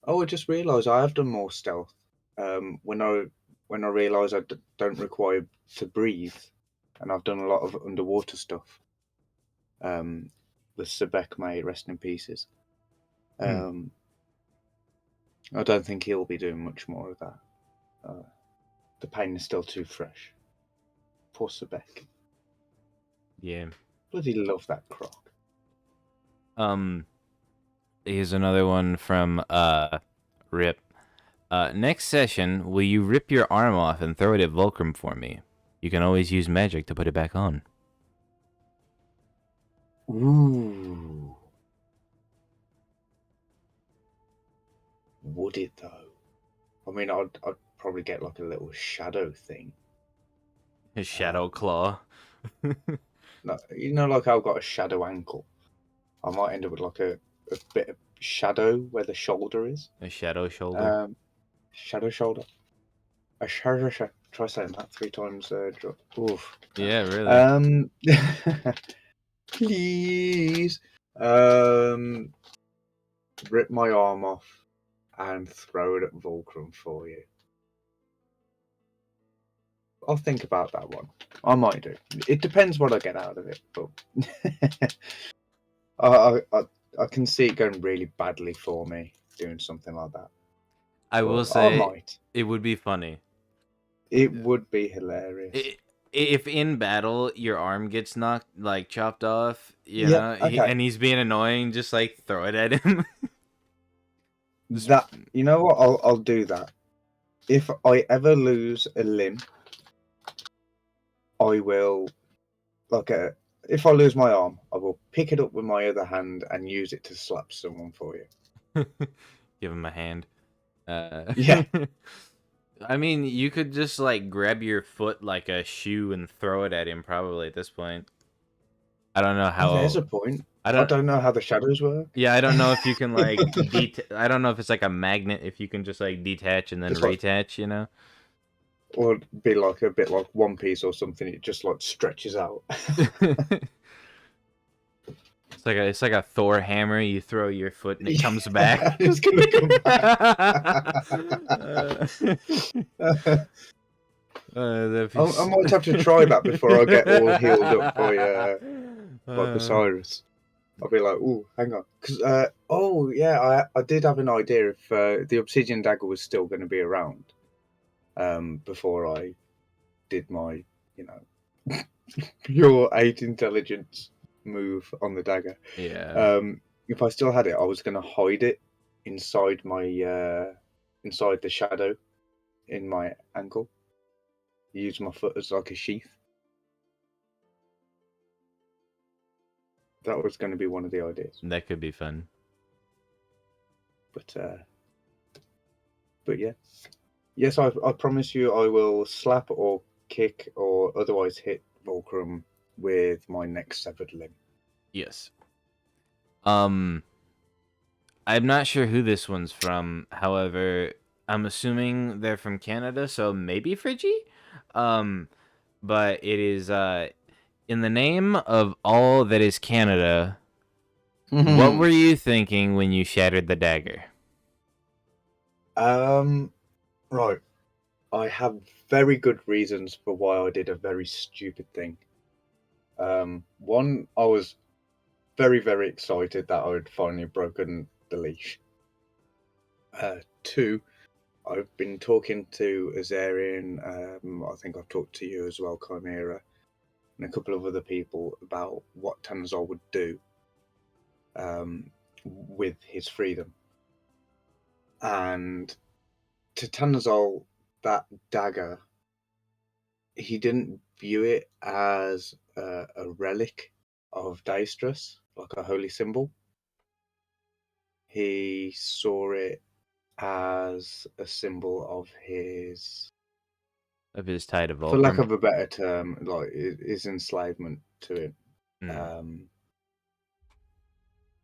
B: Oh, I just realised I have done more stealth. When I realise I don't require to breathe, and I've done a lot of underwater stuff. With Sebek, may rest in pieces. I don't think he'll be doing much more of that. The pain is still too fresh. Poor Sebek.
A: Yeah.
B: Bloody love that croc.
A: Here's another one from Rip. Next session, will you rip your arm off and throw it at Volcrum for me? You can always use magic to put it back on.
B: Ooh. Would it though? I mean, I'd probably get like a little shadow thing.
A: His shadow claw.
B: Like, like I've got a shadow ankle. I might end up with like a bit of shadow where the shoulder is.
A: A shadow shoulder.
B: Um, shadow shoulder. A shadow. Try saying that 3 times. Oof.
A: Yeah, really.
B: Please. Rip my arm off and throw it at Volcrum for you. I'll think about that one. I might do. It depends what I get out of it, but I can see it going really badly for me doing something like that.
A: I will
B: But I
A: say
B: might.
A: it would be funny.
B: It would be hilarious.
A: If in battle your arm gets chopped off,
B: Yeah. Okay.
A: and he's being annoying, just like throw it at him.
B: That, you know what? I'll do that. If I ever lose a limb, I will if I lose my arm, I will pick it up with my other hand and use it to slap someone for you.
A: Give him a hand.
B: Yeah.
A: I mean, you could just grab your foot like a shoe and throw it at him. Probably at this point. I don't know
B: Oh, there's
A: how.
B: a point.
A: I
B: I
A: don't.
B: don't know how the shadows work.
A: Yeah, I don't know if you can I don't know if it's like a magnet. If you can just detach and then
B: Just like,
A: reattach. You know.
B: or be like a bit like One Piece or something. It just like stretches out.
A: It's like a Thor hammer. You throw your foot and it comes back.
B: It's gonna come back. I might have to try that before I get all healed up by Osiris. I'll be like, oh, hang on, because oh yeah, I did have an idea if the obsidian dagger was still going to be around before I did my pure 8 intelligence move on the dagger.
A: Yeah.
B: If I still had it, I was going to hide it inside my inside the shadow in my ankle. Use my foot as like a sheath. That was going to be one of the ideas.
A: That could be fun.
B: But yeah. Yes, I promise you I will slap or kick or otherwise hit Volcrum with my next severed limb.
A: Yes. I'm not sure who this one's from. However, I'm assuming they're from Canada, so maybe Friggy. Um, but it is in the name of all that is Canada. What were you thinking when you shattered the dagger?
B: Right. I have very good reasons for why I did a very stupid thing. One, I was very, very excited that I had finally broken the leash. Two, I've been talking to Azarian. I think I've talked to you as well, Chimera, and a couple of other people about what Tanozall would do with his freedom. And to Tanozall, that dagger, he didn't view it as a relic of Daestrus, like a holy symbol. He saw it as a symbol of his,
A: Of his tie to
B: for lack
A: Volcrum?
B: of a better term, like his enslavement to it.
A: Hmm.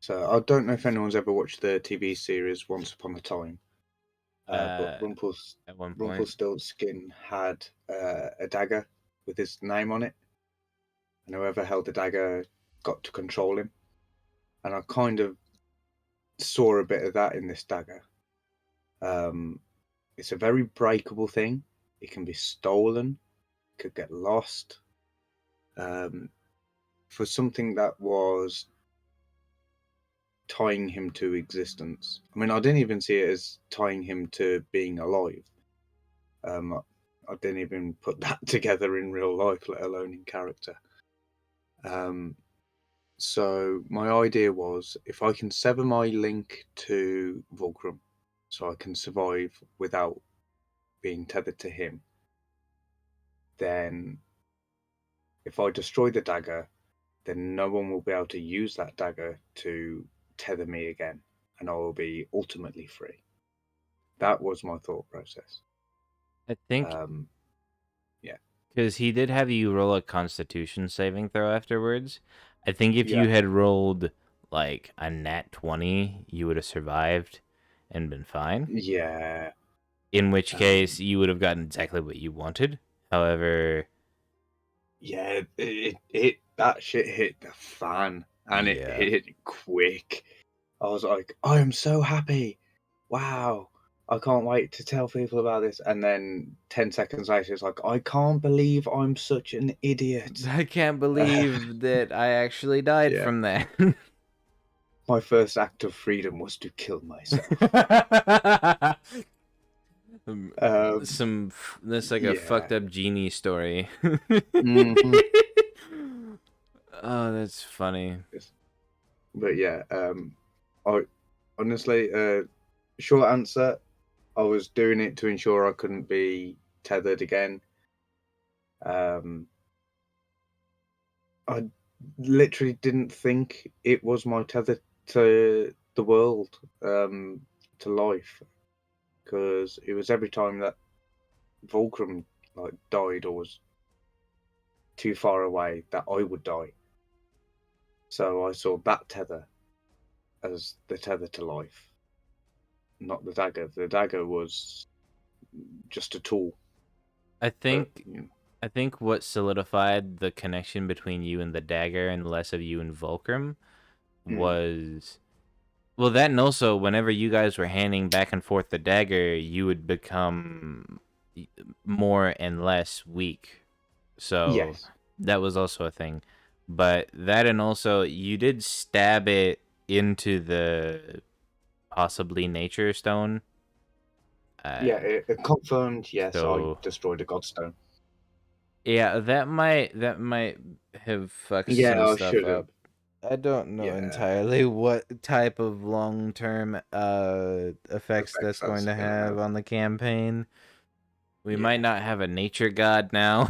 B: So I don't know if anyone's ever watched the TV series Once Upon a Time, but
A: At one point.
B: Rumpelstiltskin had a dagger with his name on it, and whoever held the dagger got to control him. And I kind of saw a bit of that in this dagger. It's a very breakable thing. It can be stolen, could get lost. For something that was tying him to existence. I mean, I didn't even see it as tying him to being alive. I didn't even put that together in real life, let alone in character. So my idea was, if I can sever my link to Volcrum, so I can survive without being tethered to him, then if I destroy the dagger, then no one will be able to use that dagger to tether me again, and I will be ultimately free. That was my thought process.
A: I think
B: Um, yeah,
A: because he did have you roll a Constitution saving throw afterwards. I think if
B: yeah,
A: you had rolled like a nat 20, you would have survived and been fine.
B: yeah.
A: In which case,
B: Um,
A: you would have gotten exactly what you wanted. However,
B: yeah, it that shit hit the fan, and it
A: yeah.
B: hit quick. I was like, I am so happy. Wow. I can't wait to tell people about this. And then 10 seconds later, it's like, I can't believe I'm such an idiot.
A: I can't believe that I actually died
B: Yeah.
A: from that.
B: My first act of freedom was to kill myself.
A: Um,
B: Um,
A: Some that's like a
B: yeah.
A: fucked up genie story.
B: hmm
A: Oh, that's funny.
B: But yeah, I honestly, short answer, I was doing it to ensure I couldn't be tethered again. Um, I literally didn't think it was my tether to the world, to life, because it was every time that Volcrum like died or was too far away that I would die. So I saw that tether as the tether to life, not the dagger. The dagger was just a tool,
A: I
B: but
A: think I think what solidified the connection between you and the dagger and less of you and Volcrum
B: mm,
A: was well that, and also whenever you guys were handing back and forth the dagger, you would become more and less weak. So
B: yes,
A: that was also a thing. But that, and also you did stab it into the possibly nature stone.
B: yeah,
A: Uh,
B: it confirmed. Yes, I
A: so
B: destroyed a godstone.
A: yeah, that might have fucked
B: Yeah,
A: some
B: I
A: stuff
B: should have.
A: up. I don't know
B: Yeah,
A: entirely what type of long-term effects
B: effects
A: that's going
B: that's
A: to
B: gonna
A: have
B: have.
A: on the campaign. We might
B: Yeah,
A: not have a nature god now.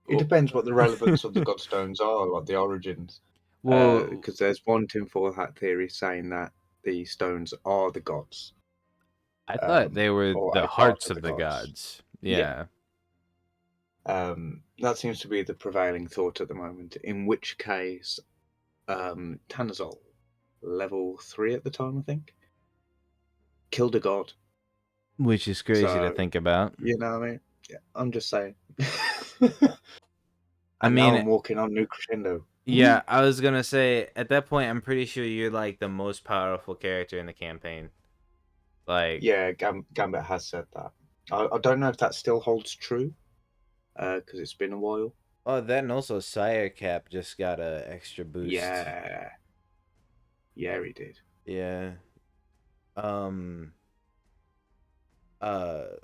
B: it
A: Oh.
B: depends what the relevance of the godstones are, like the origins.
A: Well,
B: Because there's one tinfoil hat theory saying that the stones are the gods,
A: I thought they were
B: or
A: the
B: a part
A: hearts
B: of
A: of
B: the
A: the
B: gods.
A: gods.
B: Yeah,
A: Yeah.
B: That seems to be the prevailing thought at the moment. In which case, Tanozall, level 3 at the time, I think, killed a god.
A: Which is crazy to
B: So,
A: think about.
B: you know what I mean? Yeah, I'm just saying.
A: I
B: And now
A: mean,
B: I'm walking on new crescendo.
A: yeah, I was gonna say at that point, I'm pretty sure you're like the most powerful character in the campaign. Like,
B: Yeah, Gambit has said that. I don't know if that still holds true, because it's been a while.
A: oh, that and also Sire Cap just got a extra boost.
B: Yeah, yeah, he did.
A: Yeah. Um. Uh.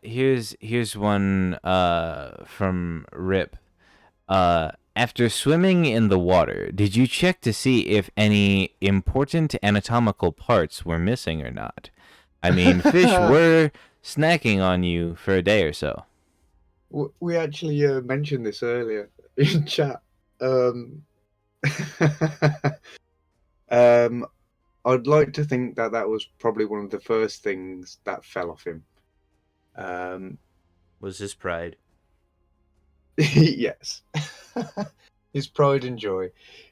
A: Here's one. From Rip. After swimming in the water, did you check to see if any important anatomical parts were missing or not? I mean, fish were snacking on you for a day or so.
B: We actually mentioned this earlier in chat. Um, um, I'd like to think that that was probably one of the first things that fell off him.
A: Was his pride?
B: Yes, his pride and joy.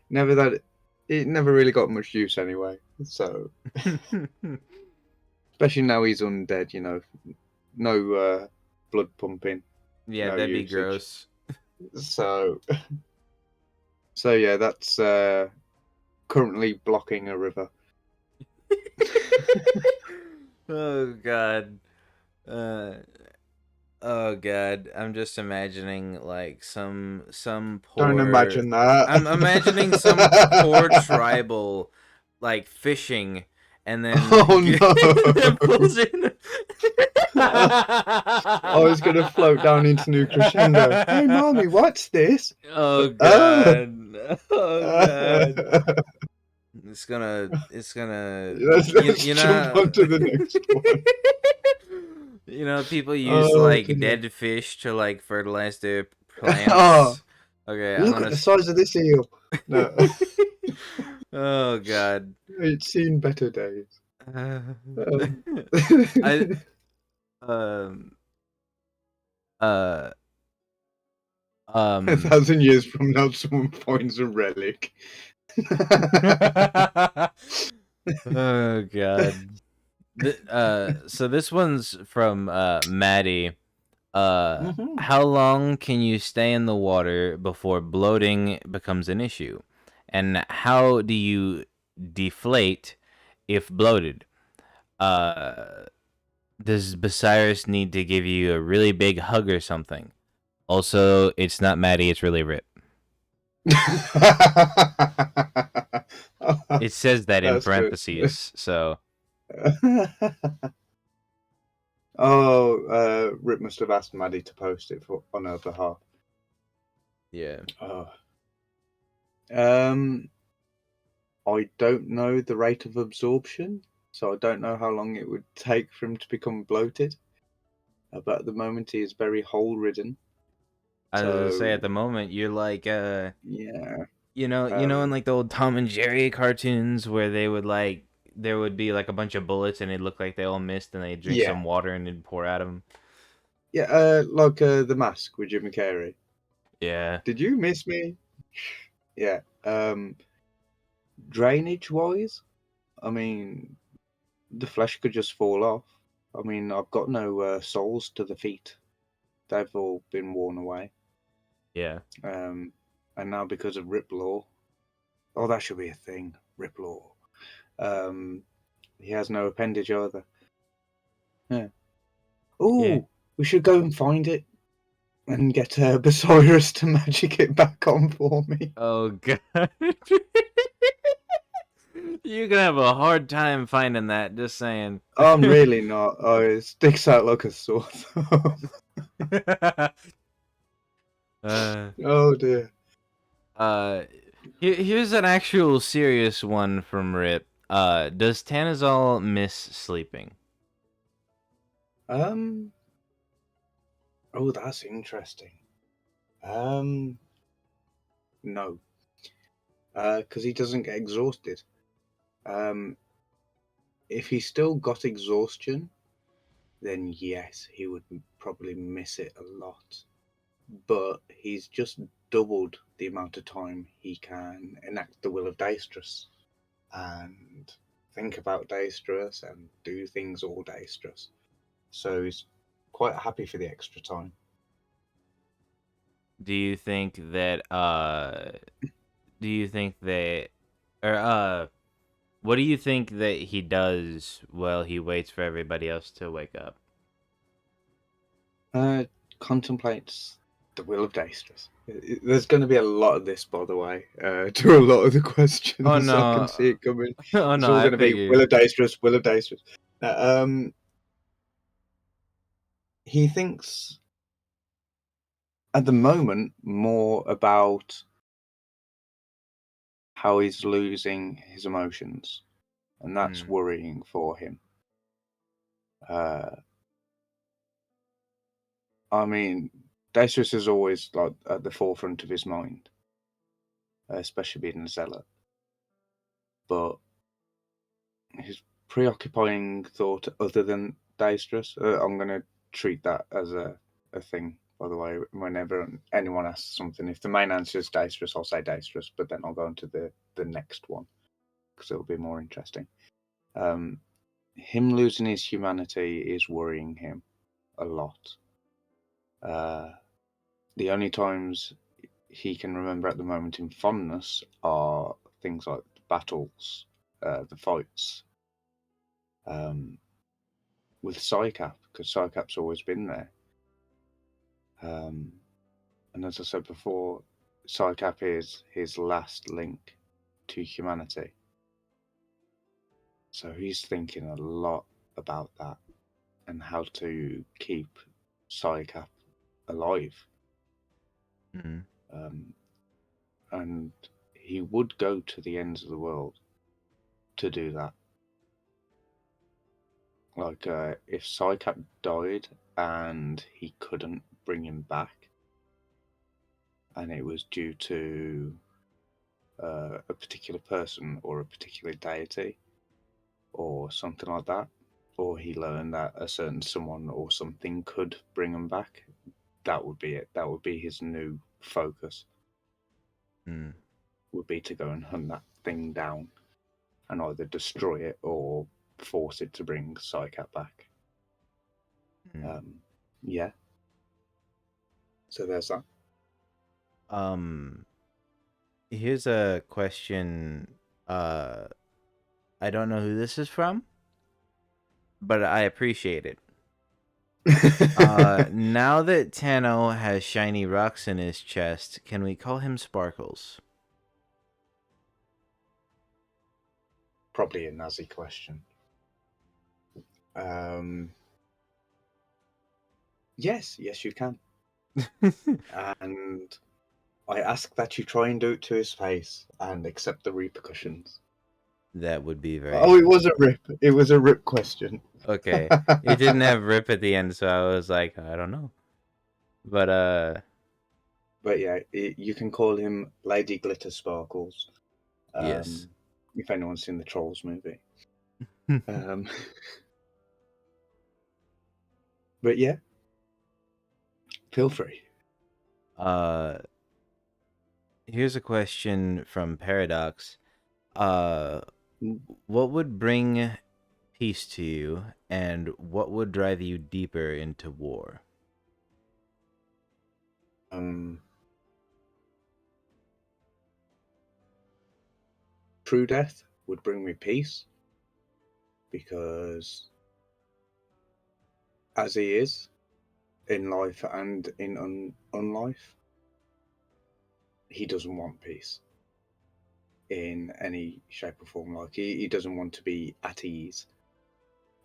B: Never that it never really got much use anyway. So, especially now he's undead, no blood pumping,
A: Yeah,
B: no
A: that'd be
B: usage.
A: gross.
B: So, so yeah, that's currently blocking a river.
A: Oh god. Uh oh god. I'm just imagining like some
B: Don't
A: poor
B: imagine that.
A: I'm imagining some poor tribal like fishing and then
B: Oh
A: then
B: no!
A: pulls in.
B: I was gonna float down into new crescendo. Hey, mommy, what's this?
A: Oh
B: Uh,
A: god. Oh god. It's gonna
B: let's
A: you
B: jump
A: know
B: on to the next one.
A: you know people use
B: Oh
A: like
B: dear.
A: dead fish to like fertilize their
B: Oh,
A: plants. Okay, I'm
B: look at
A: gonna
B: the size of this eel. No,
A: oh god.
B: it's seen better days.
A: Uh,
B: Um,
A: I um uh
B: a
A: um
B: 1,000 years from now, someone finds a relic.
A: oh god. So this one's from Maddie.
B: Mhm.
A: How long can you stay in the water before bloating becomes an issue? And how do you deflate if bloated? Uh, does Basiris need to give you a really big hug or something? Also, it's not Maddie, it's really Rip. It says that in
B: That's good.
A: parentheses, so
B: Oh, Rip must have asked Maddie to post it on her behalf.
A: yeah.
B: Oh. Um, I don't know the rate of absorption, so I don't know how long it would take for him to become bloated. But at the moment, he is very hole ridden.
A: I was gonna say at
B: So
A: the moment you're like
B: yeah,
A: in
B: um,
A: like the old Tom and Jerry cartoons where they would like there would be like a bunch of bullets and it looked like they all missed and they drink
B: yeah,
A: some water and it'd pour at them.
B: yeah. Like the mask with Jim Carrey.
A: Yeah.
B: Did you miss me? Yeah. Drainage wise, I mean, the flesh could just fall off. I mean, I've got no soles to the feet. They've all been worn away.
A: Yeah.
B: Um, and now because of Rip Law, oh, that should be a thing. Rip Law. Um, he has no appendage either. Yeah.
A: Yeah.
B: Oh, we should go and find it and get Basiris to magic it back on for me.
A: Oh god. You're gonna have a hard time finding that, just saying.
B: I'm really not. Oh, it sticks out like a sore thumb.
A: uh
B: Oh dear.
A: uh here's an actual serious one from Rip. Does Tanazol miss sleeping?
B: Um. Oh, that's interesting. Um. No, because he doesn't get exhausted. Um. If he still got exhaustion, then yes, he would probably miss it a lot. But he's just doubled the amount of time he can enact the will of Daestrus and think about Daestrus and do things all Daestrus. So he's quite happy for the extra time.
A: Do you think that do you think that or what do you think that he does while he waits for everybody else to wake up?
B: Contemplates the will of Daestrus. There's going to be a lot of this, by the way, to a lot of the
A: Oh
B: questions. I can
A: no.
B: see it coming.
A: Oh
B: It's
A: no,
B: all
A: I
B: going to be will
A: figured.
B: of Daestrus, will of Daestrus. He thinks at the moment more about how he's losing his emotions, and that's
A: Mm,
B: worrying for him. Uh, I mean, Daestrus is always like at the forefront of his mind, especially being a zealot. But his preoccupying thought, other than Daestrus, I'm going to treat that as a thing. By the way, whenever anyone asks something, if the main answer is Daestrus, I'll say Daestrus, but then I'll go into the next one because it'll be more interesting. Him losing his humanity is worrying him a lot. The only times he can remember at the moment in fondness are things like the battles, the fights, with Psycap, because Psycap's always been there. And as I said before, Psycap is his last link to humanity. So he's thinking a lot about that and how to keep Psycap alive.
A: mm,
B: And he would go to the ends of the world to do that. Like, if Psycap died and he couldn't bring him back, and it was due to a particular person or a particular deity or something like that, or he learned that a certain someone or something could bring him back, that would be it. That would be his new focus,
A: mm,
B: would be to go and hunt that thing down and either destroy it or force it to bring Psycat back.
A: mm.
B: Yeah. So there's that.
A: Um, Here's a question. I don't know who this is from, but I appreciate it. Now that Tano has shiny rocks in his chest, can we call him Sparkles?
B: Probably a Nazi question. Yes, yes, you can. And I ask that you try and do it to his face and accept the repercussions.
A: That would be
B: Oh,
A: very
B: it was a rip. It was a rip question.
A: okay. It didn't have rip at the end, so I was like, I don't know. But
B: But yeah, you can call him Lady Glitter Sparkles.
A: yes.
B: If anyone's seen the Trolls movie. Um, but yeah, feel free.
A: uh, Here's a question from Paradox. Uh, what would bring peace to you, and what would drive you deeper into war?
B: Um, True death would bring me peace because, as he is in life and in unlife, he doesn't want peace in any shape or form. Like he doesn't want to be at ease.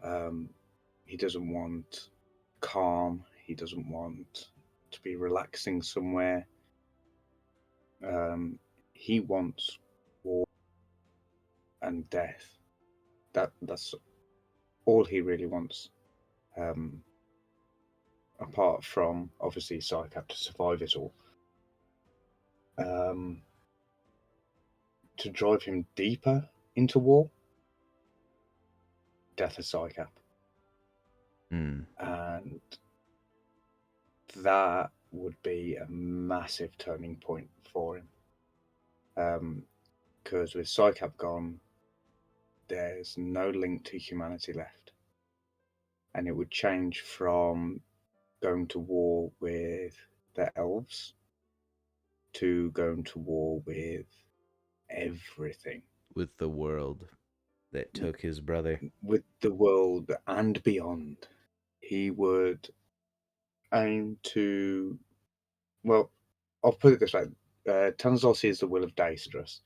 B: Um, he doesn't want calm. He doesn't want to be relaxing somewhere. He wants war and death. That's all he really wants. Um, Apart from obviously Psycap to survive it all. Um, to drive him deeper into war, death of Psycap.
A: Mm.
B: And that would be a massive turning point for him. Because with Psycap gone, there's no link to humanity left. And it would change from going to war with the elves to going to war with everything.
A: With the world that took his brother.
B: With the world and beyond. He would aim to, well, I'll put it this way. Tanozall sees the will of Daestrus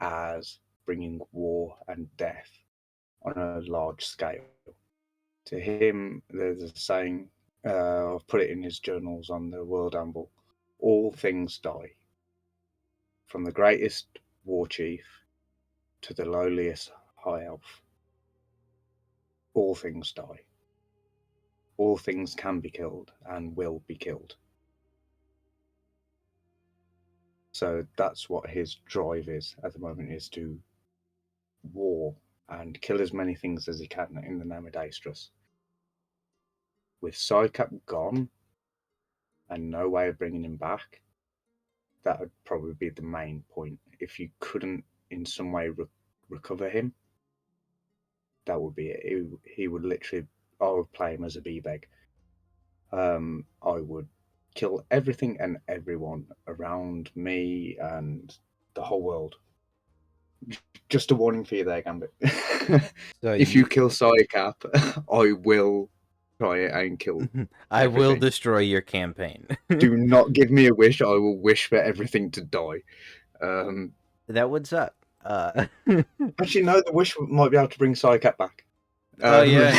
B: as bringing war and death on a large scale. To him, there's a saying, I've put it in his journals on the World Amble, all things die. From the greatest war chief to the lowliest high elf. All things die. All things can be killed and will be killed. So that's what his drive is at the moment, is to war and kill as many things as he can in the name of Daestrus. With Psycap gone and no way of bringing him back, that would probably be the main point. If you couldn't in some way recover him, that would be it. He would literally, I would play him as a B-Beg. I would kill everything and everyone around me and the whole world. Just a warning for you there, Gambit.
A: So
B: If you kill Psycap, I will try and kill
A: I will
B: everything.
A: destroy your campaign.
B: Do not give me a wish. I will wish for everything to die.
A: That would suck.
B: Actually, no, the wish might be able to bring Psycap back.
A: Oh yeah.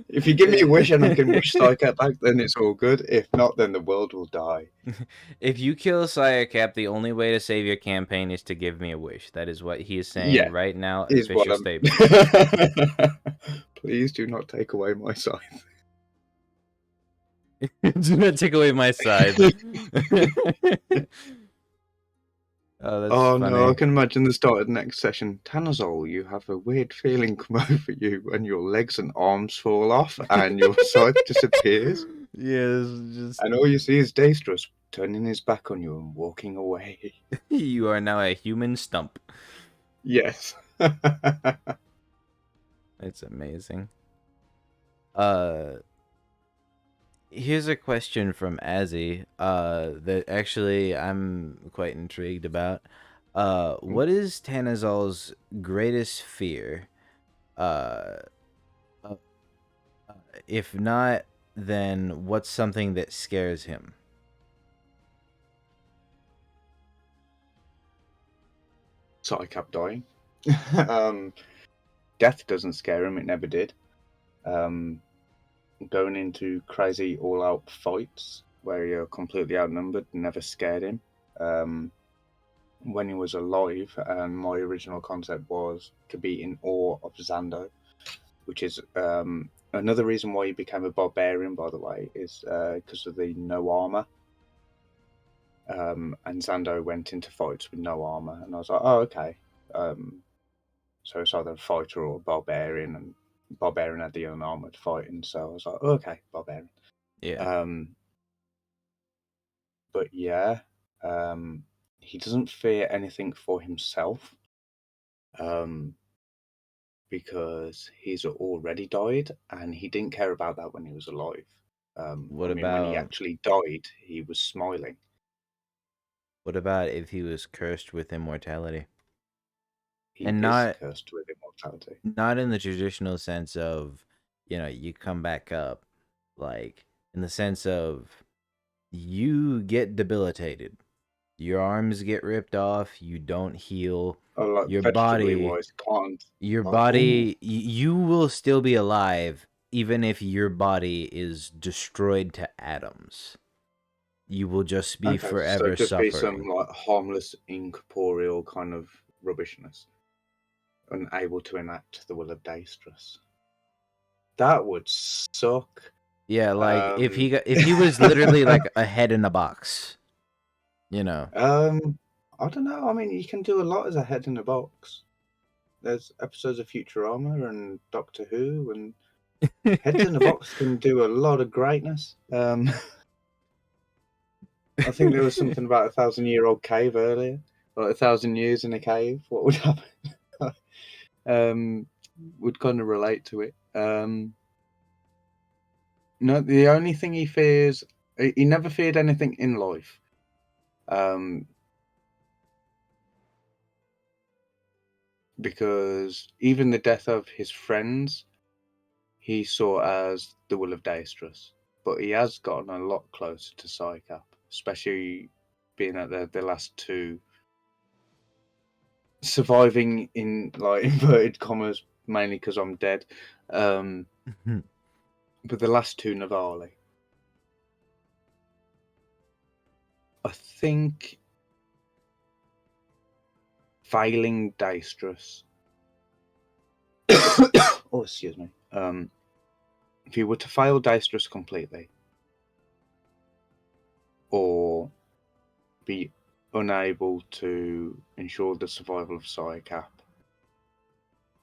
B: If you give me a wish and I can wish Psycap back, then it's all good. If not, then the world will die.
A: If you kill Sayakap, the only way to save your campaign is to give me a wish. That is what he is saying
B: Yeah,
A: right now.
B: is what
A: Official
B: I'm.
A: statement.
B: Please do not take away my scythe.
A: Do not take away my scythe. Oh, that's
B: Oh
A: funny.
B: no, I can imagine the start of the next session. Tanozol, you have a weird feeling come over you, and your legs and arms fall off, and your scythe disappears,
A: Yes, just
B: and all you see is Daestrus turning his back on you and walking away.
A: you are now a human stump.
B: Yes.
A: It's amazing. Here's a question from Azzy, that actually I'm quite intrigued about. What is Tanazol's greatest fear? Uh, uh, if not, then what's something that scares him?
B: Psycap dying. Death doesn't scare him, it never did. Going into crazy all-out fights where you're completely outnumbered never scared him. When he was alive, and my original concept was to be in awe of Xando, which is another reason why he became a barbarian, by the way, is because of the no armor. And Xando went into fights with no armor, and I was like, oh, okay. So it's either a fighter or a barbarian, and barbarian had the unarmored fighting, so I was like, oh, okay, barbarian.
A: Yeah.
B: But yeah, he doesn't fear anything for himself, because he's already died, and he didn't care about that when he was alive.
A: What
B: I mean, when he
A: about
B: actually died, he was smiling.
A: if he was cursed with immortality?
B: He
A: And
B: is cursed with immortality.
A: not in the traditional sense of, you come back up, like in the sense of you get debilitated, your arms get ripped off, you don't heal,
B: Oh, like
A: your
B: vegetably
A: body
B: wise, can't.
A: your
B: Like, ooh,
A: body you will still be alive even if your body is destroyed to atoms. You will just be
B: okay, so
A: forever
B: just be some
A: suffering.
B: like harmless, incorporeal kind of rubbishness, unable to enact the will of Daestrus. That would suck.
A: Yeah, like if
B: Um,
A: if he was literally like a head in a box, you know.
B: I don't know. I mean, you can do a lot as a head in a box. There's episodes of Futurama and Doctor Who, and Heads in a box can do a lot of greatness. I think there was something about 1,000-year-old cave earlier, like 1,000 years in a cave. What would happen? Would kind of relate to it. No, the only thing he fears, he never feared anything in life. Because even the death of his friends, he saw as the will of Daestrus. But he has gotten a lot closer to Psycap, especially being at the last two, surviving in like inverted commas, mainly because I'm dead. But the last two Navali, I think, failing Daestrus. Oh, excuse me. If you were to fail Daestrus completely, or be unable to ensure the survival of Psycap,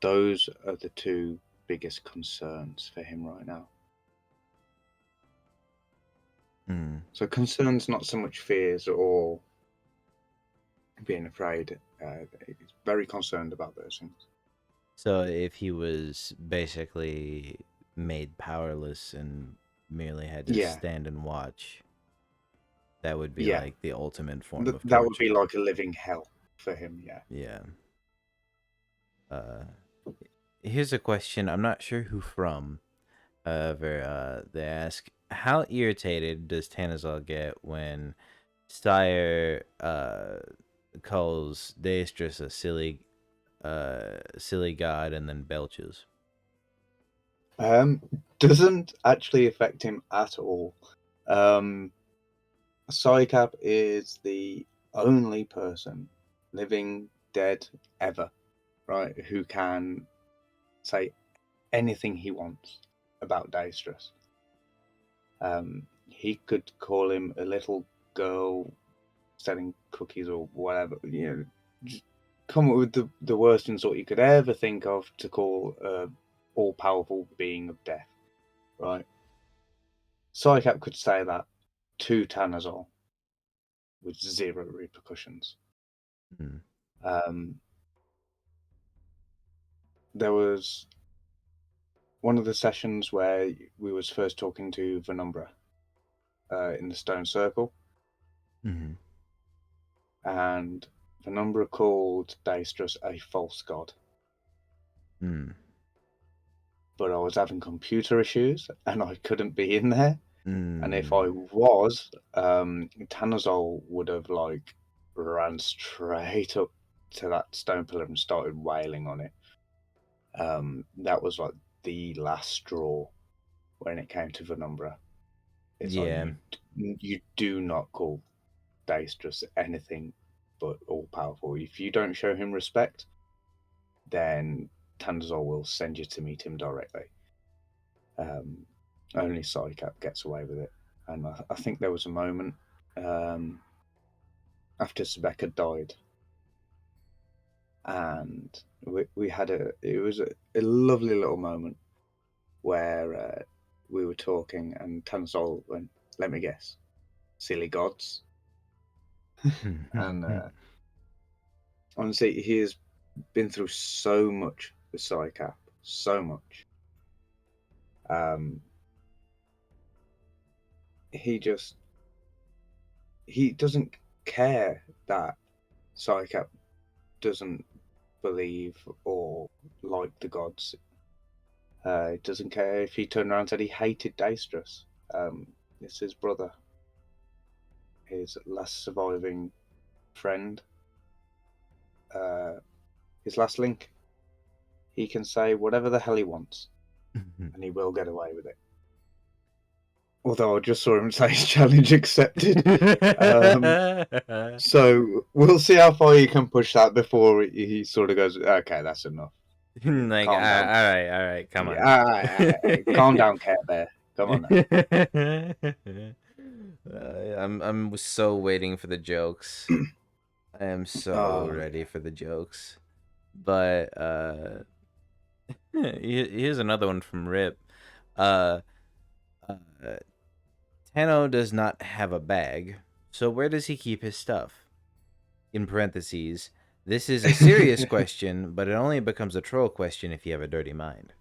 B: those are the two biggest concerns for him right now. So concerns, not so much fears or being afraid. He's very concerned about those things.
A: So if he was basically made powerless and merely had to stand and watch, that would be like the ultimate form of
B: that would be
A: torture.
B: like a living hell for him.
A: Yeah. Here's a question. I'm not sure who from. They ask, how irritated does Tanozall get when Sire calls Daestrus a silly god and then belches?
B: Doesn't actually affect him at all. Psycap is the only person, living, dead, ever, right, who can say anything he wants about Daestrus. He could call him a little girl selling cookies or whatever, just come up with the worst insult you could ever think of to call a all-powerful being of death, right? Psycap could say that to Tanozall with zero repercussions. There was one of the sessions where we was first talking to Venumbra in the Stone Circle, and Venumbra called Daestrus a false god. But I was having computer issues and I couldn't be in there. And if I was, Tanozol would have like ran straight up to that stone pillar and started wailing on it. That was like the last straw when it came to Venumbra. It's like you do not call Daestrus anything but all powerful. If you don't show him respect, then Tanozol will send you to meet him directly. Only Psycap gets away with it. And I think there was a moment after Sebek had died, and we had it was a lovely little moment where we were talking, and Tanozol went, "Let me guess, silly gods." And honestly, he has been through so much with Psycap, so much. He doesn't care that Psycap doesn't believe or like the gods. He doesn't care if he turned around and said he hated Daestrus. It's his brother, his last surviving friend, his last link. He can say whatever the hell he wants, and he will get away with it. Although I just saw him say his challenge accepted. So we'll see how far he can push that before he sort of goes, okay, that's enough.
A: Like, all right, come on.
B: Calm down, Care Bear. Come on now.
A: I'm so waiting for the jokes. I am so ready for the jokes. But here's another one from Rip. Uh, uh, Tano does not have a bag, so where does he keep his stuff? In parentheses, this is a serious question, but it only becomes a troll question if you have a dirty mind.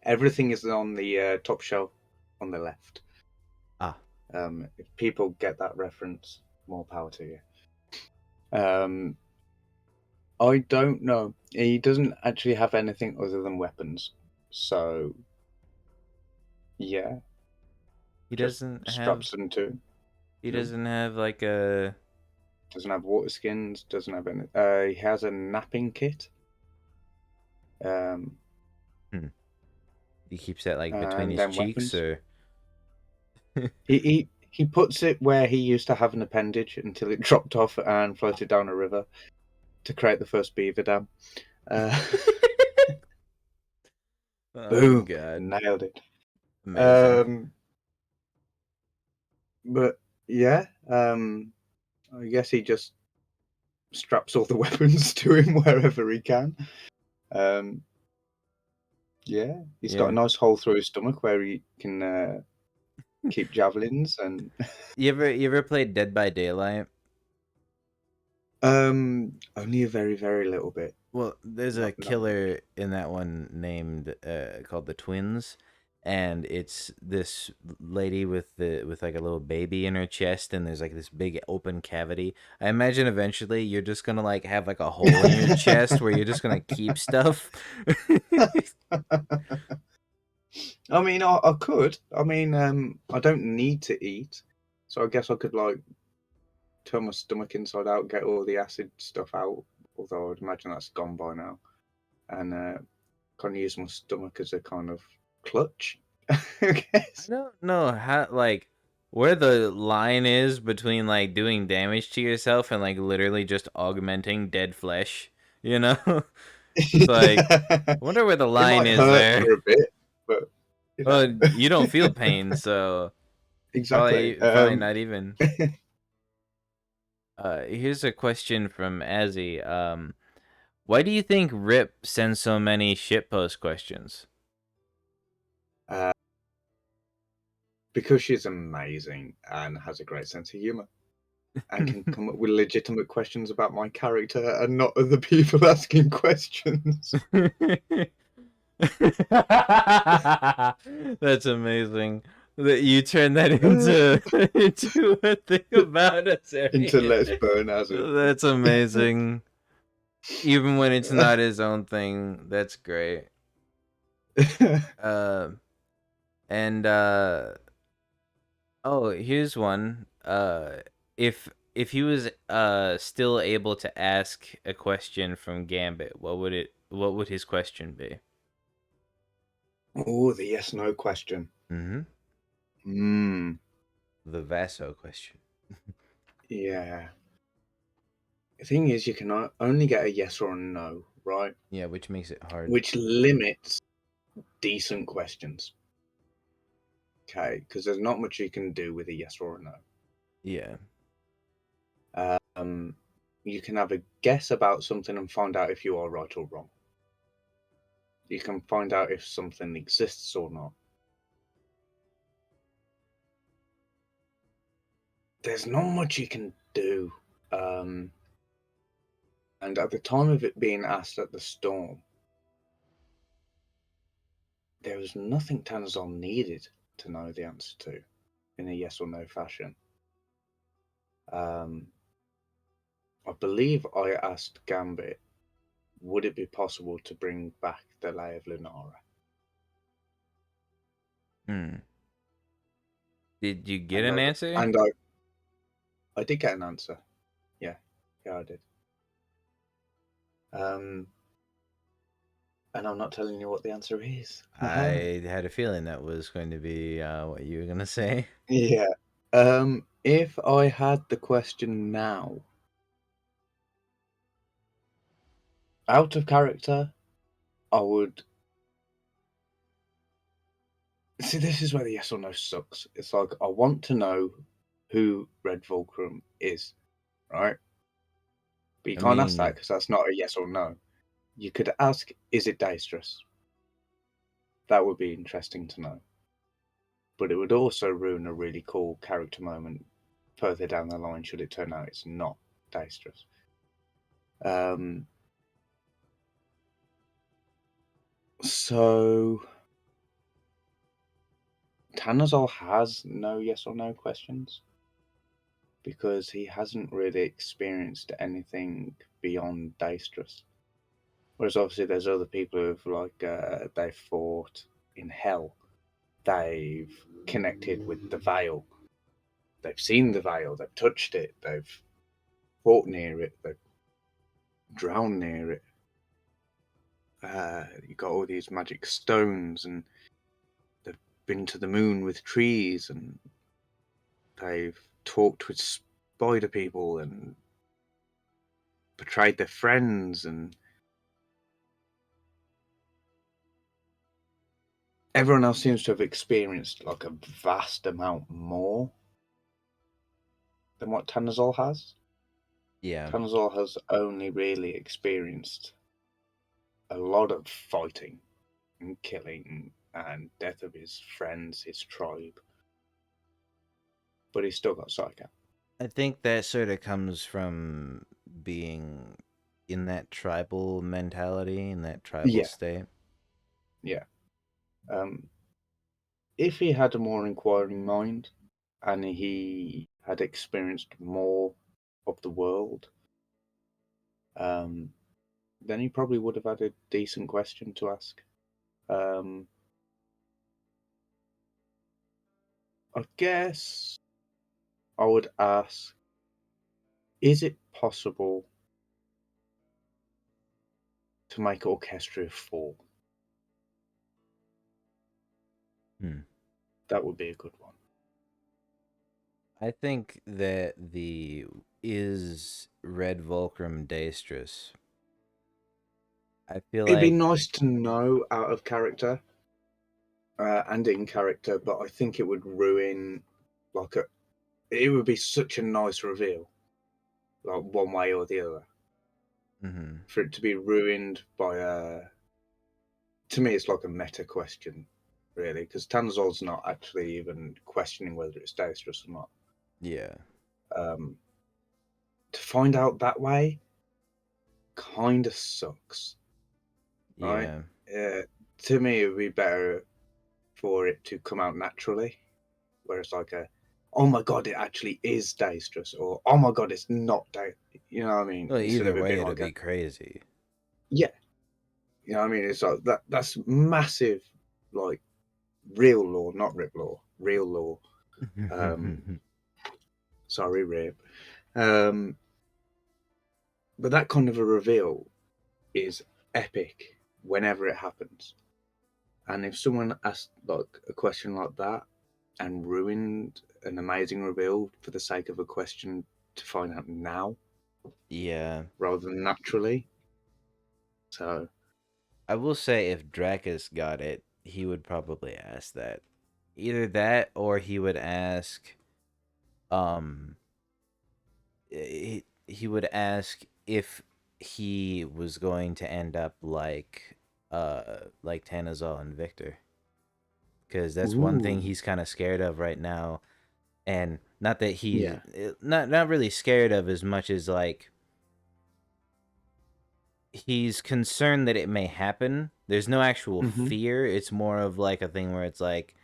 B: Everything is on the top shelf on the left.
A: Ah.
B: If people get that reference, more power to you. I don't know. He doesn't actually have anything other than weapons. So, yeah,
A: He
B: just
A: doesn't have.
B: straps into.
A: He
B: No,
A: doesn't have like a.
B: doesn't have water skins. Doesn't have any. He has a napping kit. Um,
A: He keeps that like between
B: and
A: his
B: then
A: cheeks,
B: weapons.
A: or.
B: He puts it where he used to have an appendage until it dropped off and floated down a river to create the first beaver dam. Uh,
A: Oh
B: boom,
A: God!
B: nailed it.
A: Amazing.
B: But yeah, I guess he just straps all the weapons to him wherever he can. Um, yeah, he's got a
A: Yeah.
B: nice hole through his stomach where he can keep javelins and.
A: You ever played Dead by Daylight?
B: Only a very very little bit.
A: Well, there's a
B: Not much.
A: killer in that one named called the Twins, and it's this lady with like a little baby in her chest, and there's like this big open cavity. I imagine eventually you're just gonna like have like a hole in your chest where you're just gonna keep stuff.
B: I mean, I could. I mean, I don't need to eat, so I guess I could like turn my stomach inside out, get all the acid stuff out. Although I'd imagine that's gone by now, and kind of use my stomach as a kind of clutch. I
A: I
B: guess.
A: don't know how like where the line is between like doing damage to yourself and like literally just augmenting dead flesh, you know? It's like
B: It
A: I wonder where the line
B: might
A: is
B: hurt
A: there.
B: for a bit, but you know.
A: Well, you don't feel pain, so
B: Exactly.
A: probably not even. Here's a question from Azzy. Why do you think Rip sends so many shitpost questions?
B: uh, because she's amazing and has a great sense of humor and can come up with legitimate questions about my character and not other people asking questions.
A: That's amazing. That you turn that into into a thing about us,
B: Into
A: Arian.
B: Let's Burn Hazard.
A: That's amazing. Even when it's not his own thing, that's great. Uh, and oh, here's one. If he was still able to ask a question from Gambit, what would his question be?
B: Oh, the yes no question.
A: Mm-hmm.
B: Hmm.
A: The Vaso question.
B: Yeah. The thing is, you can only get a yes or a no, right?
A: Yeah, which makes it hard.
B: Which limits decent questions. Okay, because there's not much you can do with a yes or a no.
A: Yeah.
B: You can have a guess about something and find out if you are right or wrong. You can find out if something exists or not. There's not much you can do. And at the time of it being asked at the storm, there was nothing Tanozall needed to know the answer to in a yes or no fashion. I believe I asked Gambit, would it be possible to bring back the Lay of Lunara?
A: Hmm. Did you get
B: And
A: an
B: I,
A: answer?
B: and I did get an answer. Yeah, yeah, I did. Um, and I'm not telling you what the answer is.
A: I had a feeling that was going to be what you were gonna say.
B: Yeah. If I had the question now, out of character, I would see. This is where the yes or no sucks. It's like I want to know who Red Fulcrum is, right? But you
A: I
B: can't ask that
A: mean,
B: because that's not a yes or no. You could ask, is it dexterous? That would be interesting to know. But it would also ruin a really cool character moment further down the line should it turn out it's not Daistrus. So Tanozol has no yes or no questions because he hasn't really experienced anything beyond Daistrus. Whereas obviously there's other people who've they've fought in hell, they've connected with the veil, they've seen the veil, they've touched it, they've fought near it, they've drowned near it. You got all these magic stones, and they've been to the moon with trees, and they've talked with spider people and betrayed their friends, and everyone else seems to have experienced like a vast amount more than what Tanazol has.
C: Yeah.
B: Tanozall has only really experienced a lot of fighting and killing and death of his friends, his tribe, but he's still got Psycho.
C: I think that sort of comes from being in that tribal mentality, in that tribal
B: Yeah,
C: state.
B: yeah. If he had a more inquiring mind and he had experienced more of the world, then he probably would have had a decent question to ask. I guess I would ask, is it possible to make Orchestra 4?
C: Hmm.
B: That would be a good one.
C: I think that the is Red Volcrum Daestrus. I feel
B: It'd be
C: like
B: nice to know out of character and in character, but I think it would ruin like a. It would be such a nice reveal, like one way or the other, for it to be ruined by a. To me, it's like a meta question, really, because Tanzol's not actually even questioning whether it's Daistrus or not.
C: yeah.
B: Um, to find out that way kind of sucks, right?
C: Yeah.
B: To me, it would be better for it to come out naturally, where it's like a, oh my god, it actually is Daistrus, or oh my god, it's not You know what I mean?
C: Well,
B: Instead
C: either
B: of it
C: way,
B: being
C: it'll
B: like a,
C: be crazy.
B: yeah, you know what I mean? It's like that. That's massive, like real law, not rip law, real law. Sorry, rip. Um, but that kind of a reveal is epic whenever it happens. And if someone asked like a question like that and ruined an amazing reveal for the sake of a question to find out now
C: Yeah.
B: rather than naturally, so
C: I will say if Dracus got it, he would probably ask that. Either that or he would ask um he would ask if he was going to end up like Tanazol and Victor, because that's one thing
B: ooh,
C: he's kind of scared of right now. And not that he's
B: yeah,
C: not really scared of as much as like he's concerned that it may happen. There's no actual
B: mm-hmm.
C: fear. It's more of like a thing where it's like,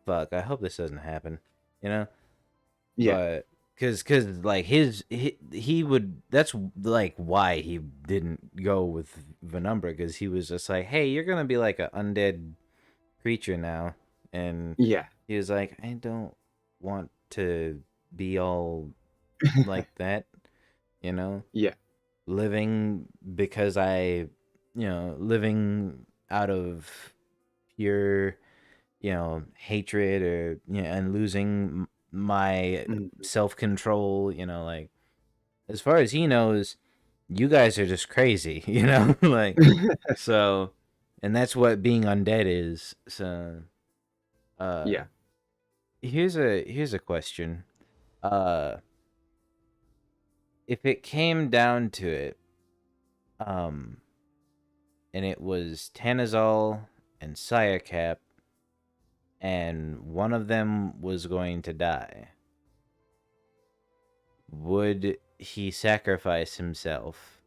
C: fuck, I hope this doesn't happen, you know?
B: Yeah,
C: But cuz like he would, that's like why he didn't go with Venumbra, cuz he was just like, "Hey, you're going to be like an undead creature now." And
B: yeah,
C: he was like, "I don't want to be all like that, you know?
B: yeah,
C: Living because living out of pure, hatred, or and losing my
B: mm-hmm.
C: self-control, like as far as he knows, you guys are just crazy, like, so, and that's what being undead is. So uh
B: yeah,
C: here's a question. uh if it came down to it, um and it was Tanazol and Sayakap, and one of them was going to die, would he sacrifice himself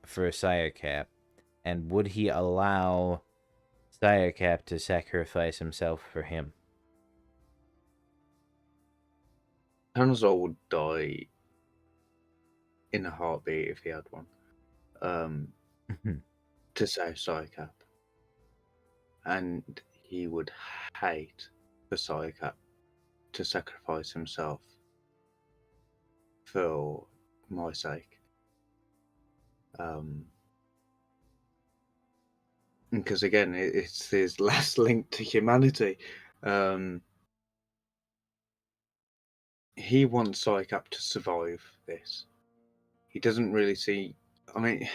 C: for Sayakap, and would he allow Sayakap to sacrifice himself for him?
B: Tanozall would die in a heartbeat if he had one. To save Psycap. And he would hate for Psycap to sacrifice himself for my sake. Because again, it's his last link to humanity. He wants Psycap to survive this. He doesn't really see. I mean,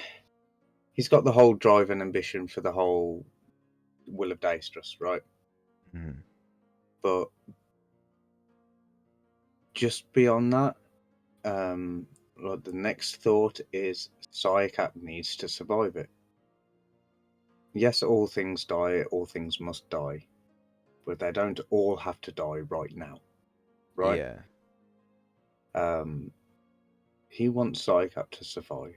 B: he's got the whole drive and ambition for the whole Will of Daestrus, right?
C: Mm-hmm.
B: But just beyond that, like the next thought is Sayakap needs to survive it. Yes, all things die, all things must die, but they don't all have to die right now, right?
C: Yeah.
B: He wants Sayakap to survive.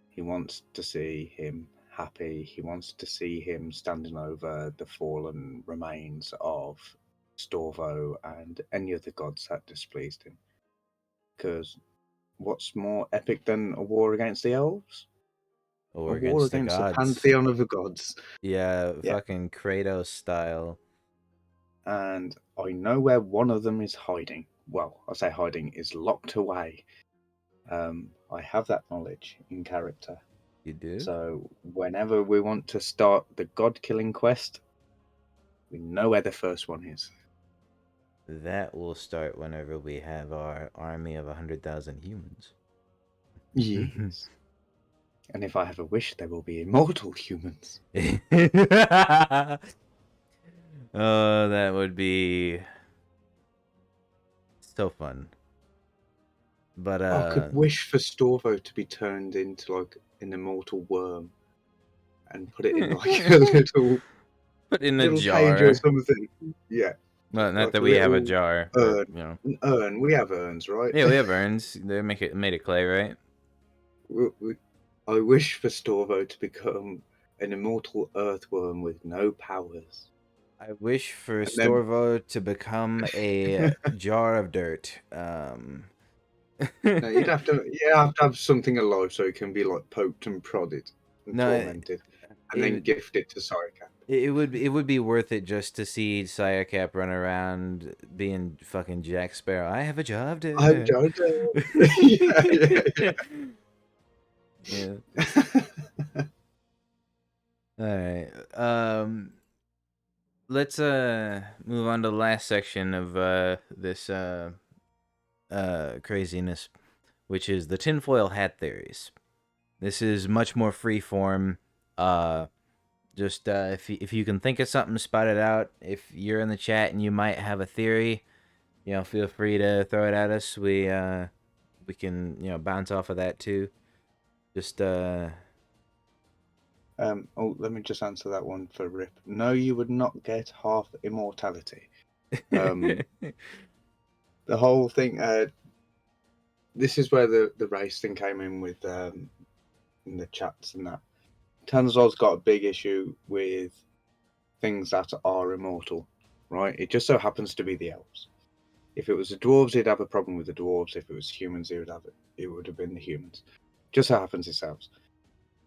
B: He wants to see him happy. He wants to see him standing over the fallen remains of Storvo and any other gods that displeased him. Because what's more epic than a war against the elves?
C: Or
B: A war
C: against the
B: against the
C: gods.
B: pantheon of the gods.
C: Yeah,
B: Yeah.
C: fucking Kratos style.
B: And I know where one of them is hiding. Well, I say hiding, is locked away. I have that knowledge in character.
C: You do?
B: So whenever we want to start the god killing quest, we know where the first one is.
C: That will start whenever we have our army of 100,000 humans.
B: Yes. And if I have a wish, there will be immortal humans.
C: Oh, that would be so fun. But
B: I could wish for Storvo to be turned into like an immortal worm and put it in like a
C: put in a
B: little cage or
C: jar.
B: something. Yeah.
C: Well, not
B: Like
C: that
B: a
C: we have a
B: little
C: jar, but
B: urn.
C: you know.
B: An urn. We have urns, right?
C: Yeah, we have urns. They made of clay, right?
B: I wish for Storvo to become an immortal earthworm with no powers.
C: I wish for
B: And then
C: Storvo to become a jar of dirt.
B: no, you have to have something alive so it can be like poked and prodded and
C: No,
B: tormented, and then
C: it,
B: gifted to Soricap.
C: it would be worth it just to see Sayakap run around being fucking Jack Sparrow. I have a jar of dirt.
B: I'm Jordan. Yeah.
C: Yeah. All right. Let's move on to the last section of this craziness, which is the tinfoil hat theories. This is much more free form. Just if you can think of something, spout it out. If you're in the chat and you might have a theory, you know, feel free to throw it at us. We can, you know, bounce off of that too. Just
B: Let me just answer that one for Rip. No, you would not get half immortality. The whole thing. This is where the race thing came in with in the chats and that. Tanozol's got a big issue with things that are immortal, right? It just so happens to be the elves. If it was the dwarves, he'd have a problem with the dwarves. If it was humans, it would have been the humans. Just so happens it's elves.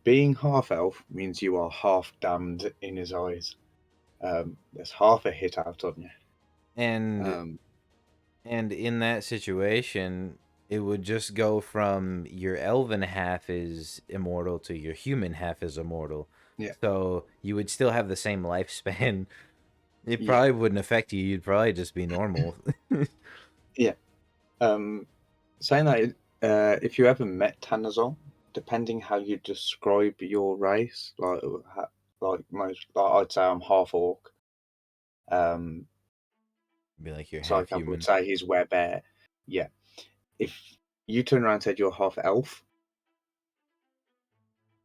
B: Being half elf means you are half damned in his eyes. There's half a hit out on you.
C: and in that situation, it would just go from your elven half is immortal to your human half is immortal.
B: Yeah.
C: So you would still have the same lifespan. It
B: Yeah.
C: probably wouldn't affect you. You'd probably just be normal.
B: Yeah. Saying that, if you ever met Tanozol, depending how you describe your race, like most, like I'd say I'm half orc.
C: Be like you're half
B: Psych would
C: human.
B: say he's werebear. Yeah. If you turn around and said you're half elf,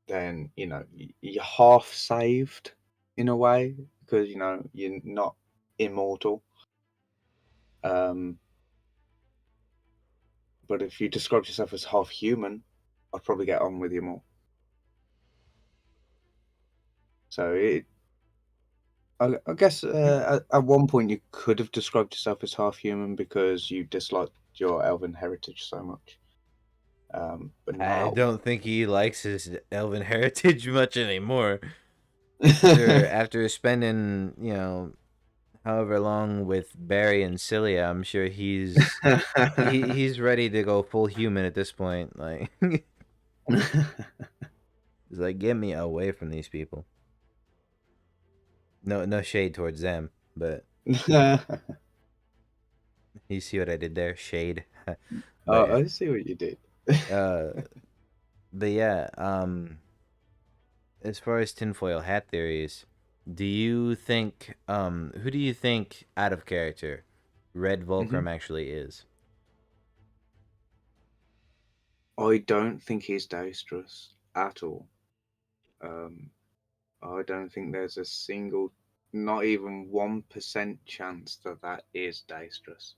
B: then you know you're half saved in a way because you're not immortal. But if you described yourself as half human, I'd probably get on with you more. So I guess at one point you could have described yourself as half human because you disliked your elven heritage so much. But
C: I
B: now,
C: don't think he likes his elven heritage much anymore. After spending, however long with Barry and Cilia, I'm sure he's he's ready to go full human at this point. Like he's like, get me away from these people. No shade towards them, but you see what I did there? Shade. But
B: I see what you did.
C: but yeah, as far as tinfoil hat theories, do you think who do you think out of character Red Volcrum
B: Mhm.
C: actually is?
B: I don't think he's dexterous at all. I don't think there's a single, not even 1% chance that that is dexterous.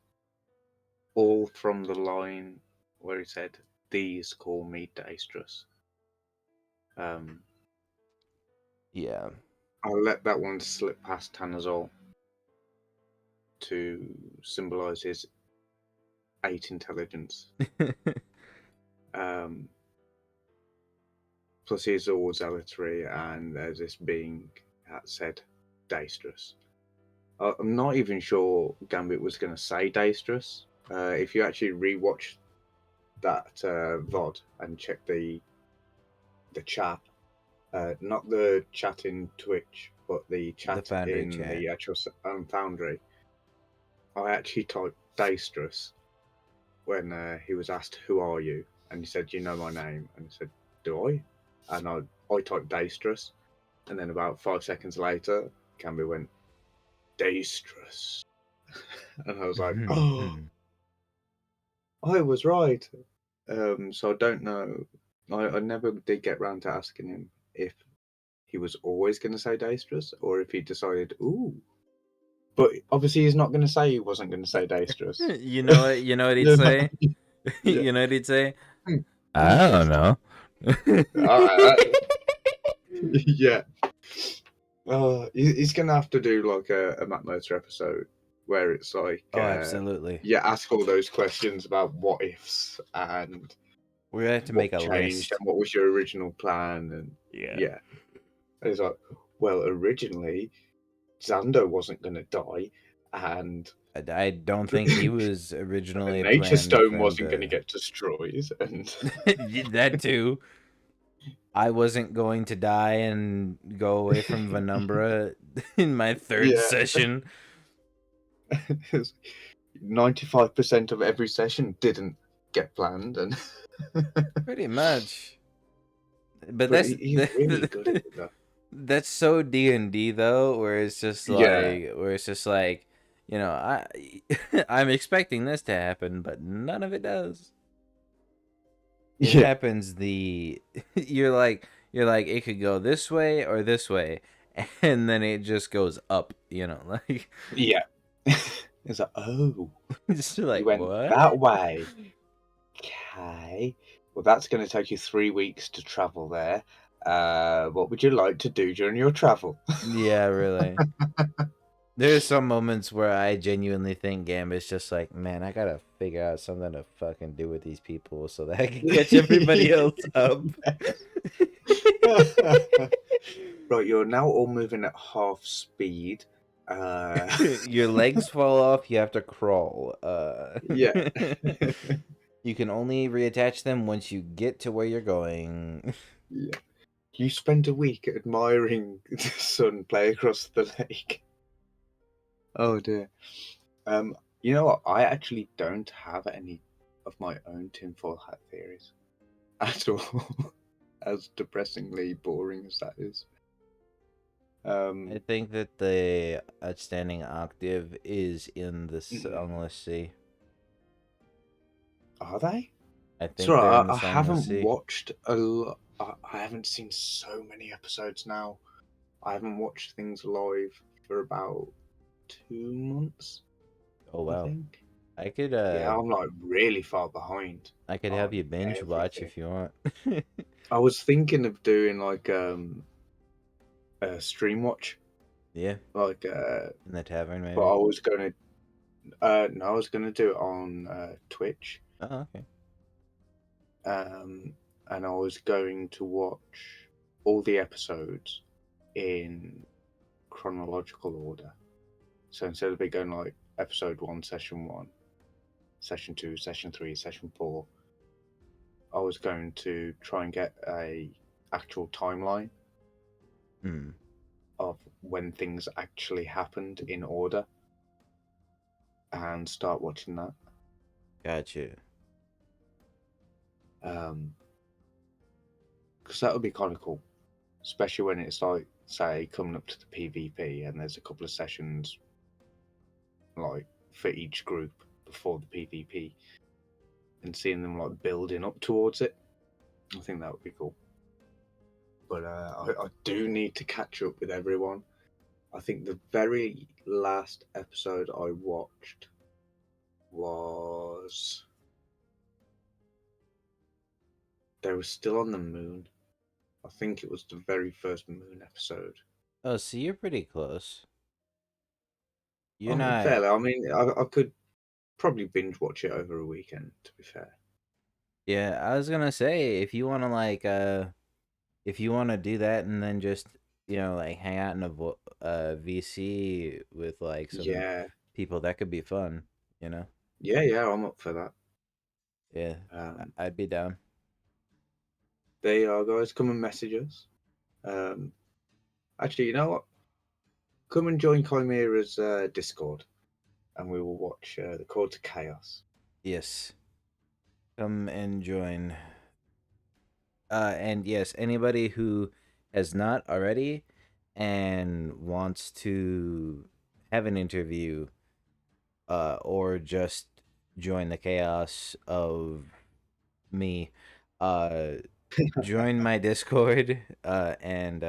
B: All from the line where he said, "These call me dexterous." Um,
C: Yeah.
B: I'll let that one slip past Tanozall to symbolize his 8 intelligence. Um, plus, he's all zealotry, and there's this being that said dexterous. I'm not even sure Gambit was going to say dexterous. If you actually rewatch that VOD and check the chat, not the chat in Twitch, but the
C: The
B: chat
C: Foundry
B: in
C: chat.
B: the actual Foundry, I actually typed dexterous when he was asked, "Who are you?" and he said, "You know my name," and he said, "Do I?" And I typed dexterous, and then about 5 seconds later, Camby went dexterous, and I was like, "Oh, I was right." So I don't know. I never did get round to asking him if he was always going to say dexterous or if he decided, ooh. But obviously, he's not going to say he wasn't going to say dexterous.
C: You know what? You know what he'd
B: Yeah.
C: say?
B: Yeah.
C: You know what he'd say?
B: Hmm.
C: I don't know.
B: Yeah. He's going to have to do like a Matt Motor episode where it's like,
C: Oh, absolutely.
B: yeah, ask all those questions about what ifs and
C: We're gonna have to
B: what
C: make a
B: changed
C: list.
B: and what was your original plan. And yeah. And he's like, well, originally, Xander wasn't going to die, and
C: I don't think he was originally
B: Nature
C: planned for
B: Stone
C: him
B: wasn't going to
C: to.
B: get destroyed, and
C: That too. I wasn't going to die and go away from Venumbra in my third
B: yeah,
C: session.
B: 95% of every session didn't get planned, and
C: Pretty much. But
B: but he's really good at it though.
C: that's so D&D though, where it's just
B: Yeah,
C: like, I I'm expecting this to happen, but none of it does. It
B: yeah,
C: happens you're like it could go this way or this way, and then it just goes up, like
B: yeah. It's like, oh,
C: it's
B: you
C: like
B: went
C: what?
B: that way. Okay. Well, that's going to take you 3 weeks to travel there. What would you like to do during your travel?
C: Yeah, really. There's some moments where I genuinely think Gambit's just like, man, I gotta figure out something to fucking do with these people so that I can catch everybody else up.
B: Right, you're now all moving at half speed.
C: Your legs fall off, you have to crawl.
B: Yeah.
C: You can only reattach them once you get to where you're going.
B: Yeah. You spend a week admiring the sun play across the lake. Oh dear. You know what? I actually don't have any of my own tinfoil hat theories at all. As depressingly boring as that is.
C: I think that the outstanding octave is in the Songless Sea.
B: Are they?
C: I think
B: Sorry,
C: they're in the
B: I
C: Songless
B: haven't
C: Sea.
B: watched a lot. I haven't seen so many episodes now. I haven't watched things live for about 2 months,
C: Oh
B: I
C: wow.
B: think.
C: I could
B: Yeah, I'm like really far behind
C: help you
B: on
C: binge watch
B: everything.
C: if you want.
B: I was thinking of doing like a stream watch,
C: Yeah,
B: like
C: in the tavern
B: but
C: maybe.
B: I was gonna no, I was gonna do it on Twitch.
C: Oh, okay.
B: Um, and I was going to watch all the episodes in chronological order. So instead of it going like episode 1, session 1, session 2, session 3, session 4, I was going to try and get a actual timeline
C: Hmm.
B: of when things actually happened in order and start watching that.
C: Gotcha.
B: Because that would be kind of cool, especially when it's like, say, coming up to the PvP and there's a couple of sessions like for each group before the PvP and seeing them like building up towards it. I think that would be cool. But I do need to catch up with everyone. I think the very last episode I watched was they were still on the moon. I think it was the very first moon episode.
C: Oh, so you're pretty close. You're
B: I mean,
C: not.
B: fairly. I mean, I could probably binge watch it over a weekend. To be fair.
C: Yeah, I was gonna say if you want to if you want to do that and then just like hang out in a VC with like some
B: Yeah,
C: people, that could be fun. You know.
B: yeah, I'm up for that.
C: Yeah,
B: Um,
C: I'd be down.
B: they are guys. Come and message us. Actually, you know what? Come and join Chimera's Discord, and we will watch the Chords of Chaos.
C: Yes, come and join. And yes, anybody who has not already and wants to have an interview, or just join the chaos of me, uh, join my Discord, and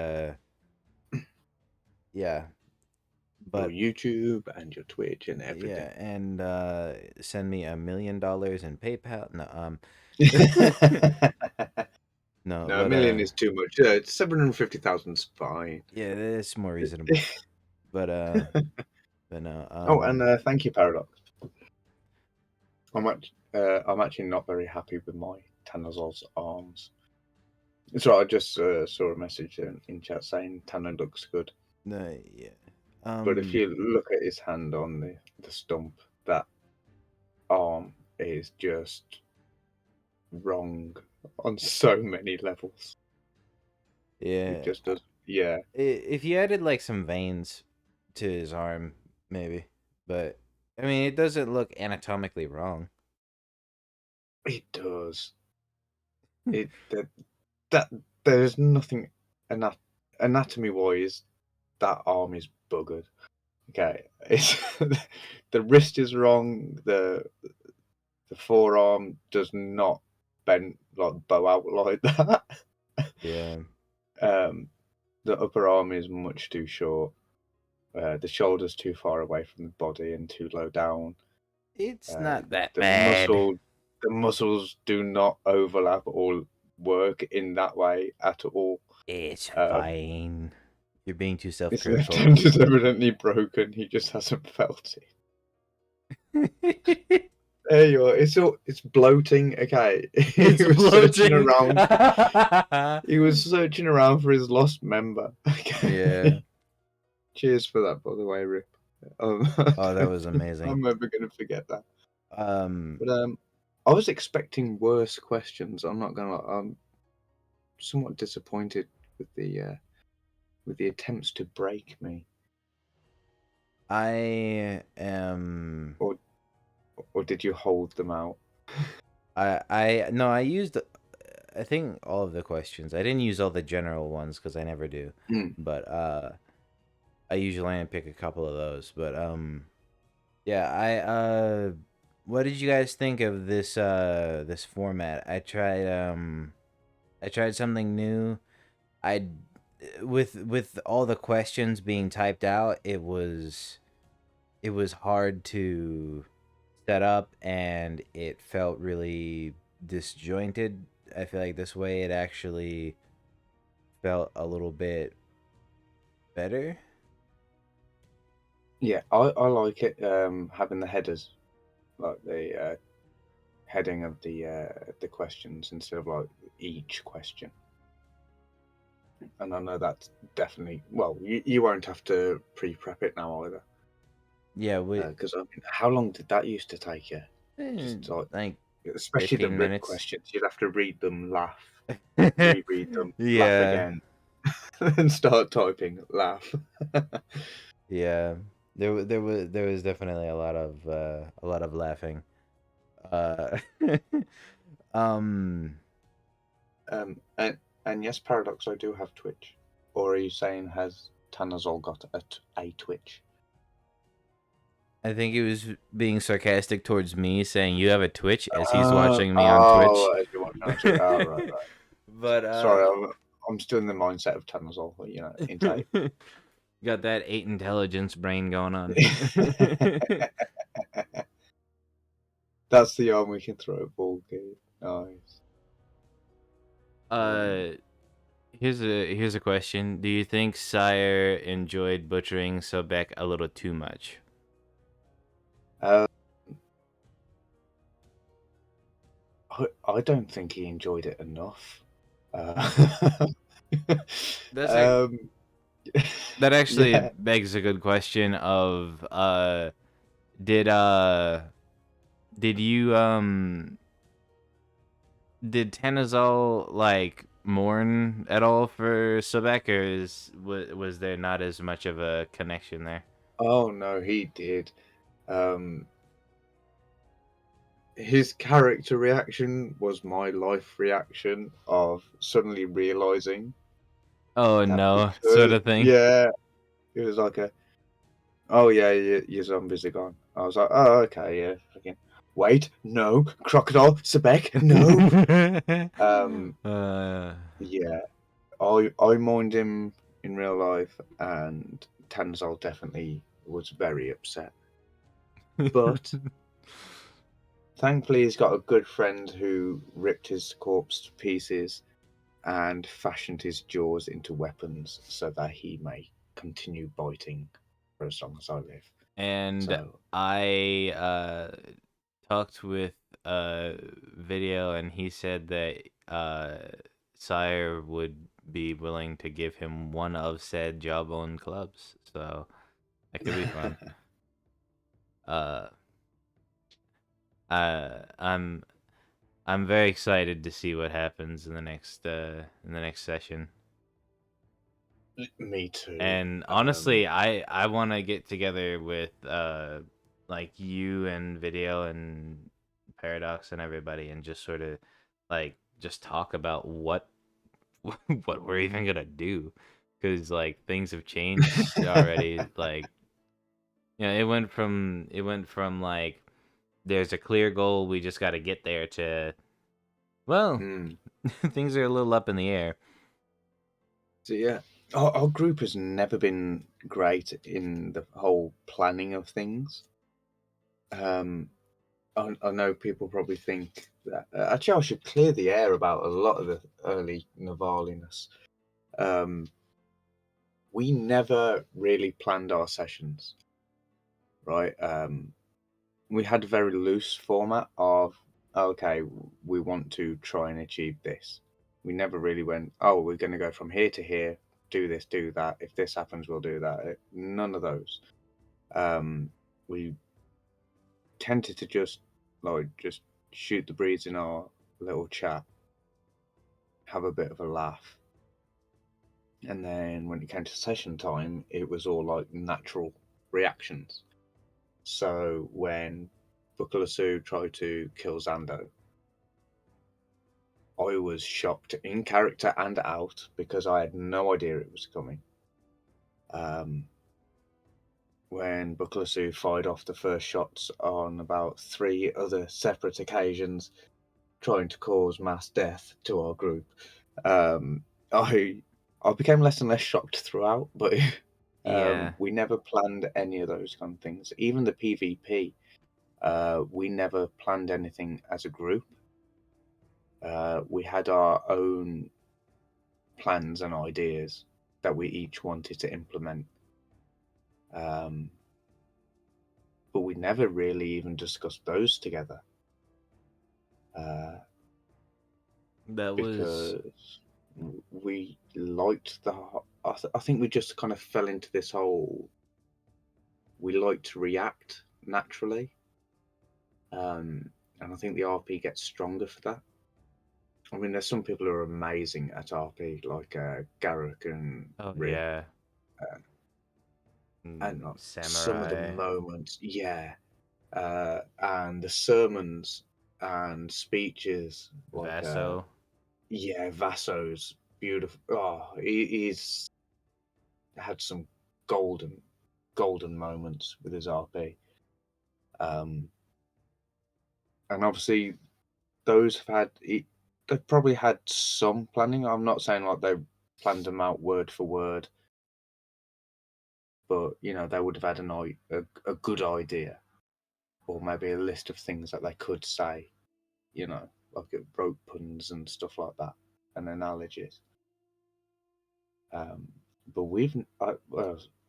C: yeah,
B: Your
C: but
B: YouTube and your Twitch and everything.
C: yeah, and send me $1 million in PayPal. No, no,
B: No, a
C: but
B: million is too much. 750,000 is fine.
C: yeah, it's more reasonable. But no,
B: Oh, and thank you, Paradox. I'm actually not very happy with my Tanozol's arms. So I just saw a message in chat saying Tana looks good.
C: no, yeah,
B: But if you look at his hand on the stump, that arm is just wrong on so many levels. It
C: yeah.
B: just does. Yeah,
C: If you added like some veins to his arm, maybe. But I mean, it doesn't look anatomically wrong.
B: it does. It that there's nothing anatomy wise. That arm is buggered. Okay, it's the wrist is wrong. The forearm does not bend like bow out like that.
C: Yeah,
B: um, the upper arm is much too short. The shoulder's too far away from the body and too low down.
C: it's not that
B: The
C: bad.
B: the muscles do not overlap or work in that way at all.
C: It's
B: Um,
C: fine. You're being too
B: his left
C: self-critical.
B: hand is evidently broken. He just hasn't felt it. There you are. It's bloating. Okay, he
C: It's
B: was searching
C: bloating.
B: around. He was searching around for his lost member.
C: Yeah.
B: Okay. Cheers for that, by the way, Rip.
C: Oh, that was
B: I'm
C: amazing.
B: never gonna forget that.
C: Um,
B: But I was expecting worse questions. I'm not gonna. I'm somewhat disappointed with the attempts to break me.
C: I am.
B: Or did you hold them out?
C: I no, I used. I think all of the questions. I didn't use all the general ones because I never do.
B: Mm.
C: But I usually only pick a couple of those. But yeah, what did you guys think of this format? I tried something new. I with all the questions being typed out, it was hard to set up, and it felt really disjointed. I feel like this way it actually felt a little bit better.
B: Yeah, I like it. Having the headers, like the heading of the questions instead of like each question. And I know that's definitely well. You won't have to pre-prep it now either.
C: Yeah, we
B: Because I mean, how long did that used to take you? Just like,
C: like
B: especially the
C: 15
B: rip
C: minutes.
B: questions, you'd have to read them, laugh, reread them, laugh
C: Yeah.
B: again, and start typing, laugh.
C: Yeah. There was definitely a lot of laughing. Uh um
B: And yes, Paradox, I do have Twitch. Or are you saying has Tanozol got a Twitch?
C: I think he was being sarcastic towards me, saying you have a Twitch as he's
B: Oh,
C: watching me on Twitch.
B: oh, as you watch on Twitch. Oh, right, right.
C: But
B: Sorry, I'm still in the mindset of Tanozol, you know, intake.
C: got that 8 intelligence brain going on.
B: That's the arm we can throw at ball game. Nice.
C: uh here's a question. Do you think Sire enjoyed butchering Sobek a little too much?
B: Uh, I don't think he enjoyed it enough.
C: That's a
B: um,
C: that actually
B: yeah.
C: begs a good question of did uh did you did Tanozall like mourn at all for Sobek, or was there not as much of a connection there?
B: Oh no, he did. Um, his character reaction was my life reaction of suddenly realizing
C: Oh
B: that
C: no, sort
B: because
C: of thing.
B: yeah, it was like a oh yeah, your zombies are gone. I was like, oh okay, yeah, fucking wait, no, crocodile, Sebek, no.
C: uh,
B: Yeah, I mind him in real life, and Tanzal definitely was very upset. But thankfully, he's got a good friend who ripped his corpse to pieces and fashioned his jaws into weapons so that he may continue biting for as long as I live.
C: and
B: So,
C: I talked with Video, and he said that Sire would be willing to give him one of said jawbone clubs, so that could be fun. Uh, I'm very excited to see what happens in the next session.
B: me too.
C: And honestly, I want to get together with like you and Video and Paradox and everybody, and just sort of like just talk about what what we're even gonna do, because like things have changed already. Like, you know, it went from like there's a clear goal, we just got to get there, to well,
B: Mm.
C: things are a little up in the air.
B: So yeah, our group has never been great in the whole planning of things. I know people probably think that actually I should clear the air about a lot of the early Navaliness. Um, we never really planned our sessions, right? We had a very loose format of okay, we want to try and achieve this. We never really went, oh, we're going to go from here to here, do this, do that. If this happens, we'll do that. None of those. We tended to just shoot the breeze in our little chat, have a bit of a laugh, and then when it came to session time, it was all like natural reactions. So when Bukalasu tried to kill Zando, I was shocked in character and out because I had no idea it was coming. Um, when Bukalasu fired off the first shots on about 3 other separate occasions, trying to cause mass death to our group, um, I I became less and less shocked throughout, but
A: Yeah.
B: we never planned any of those kind of things. Even the PvP, we never planned anything as a group. We had our own plans and ideas that we each wanted to implement. Um, but we never really even discussed those together.
A: That was
B: Because we liked I think we just kind of fell into this whole. We like to react naturally, and I think the RP gets stronger for that. I mean, there's some people who are amazing at RP, like Garrick and
A: oh
B: Rip,
A: yeah.
B: uh, and like, some of the
A: Samurai.
B: moments, yeah, and the sermons and speeches, like
A: Vaso.
B: yeah, Vasso's beautiful. Oh, he's had some golden, golden moments with his RP. And obviously, those have had. They've probably had some planning. I'm not saying like they planned them out word for word, but they would have had a good idea, or maybe a list of things that they could say. Like rope puns and stuff like that, and analogies. But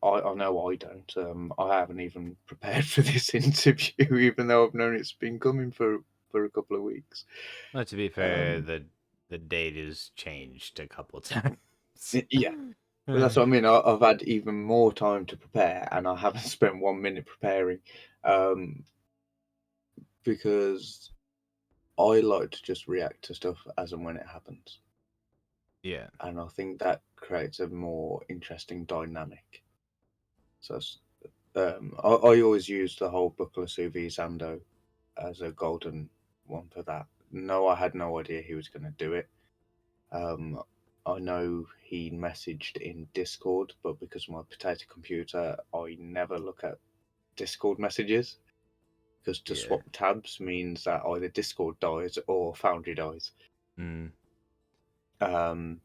B: I know I don't. I haven't even prepared for this interview, even though I've known it's been coming for a couple of weeks.
A: Well, to be fair,
B: Um,
A: the date is changed a couple times.
B: yeah, but that's what I mean. I've had even more time to prepare, and I haven't spent 1 minute preparing, um, because I like to just react to stuff as and when it happens,
A: Yeah.
B: and I think that creates a more interesting dynamic. So I always use the whole Buckler Suvi Sando as a golden one for that. No, I had no idea he was going to do it. Um, I know he messaged in Discord, but because of my potato computer, I never look at Discord messages because to
A: Yeah.
B: swap tabs means that either Discord dies or Foundry dies.
A: Mm.
B: Um,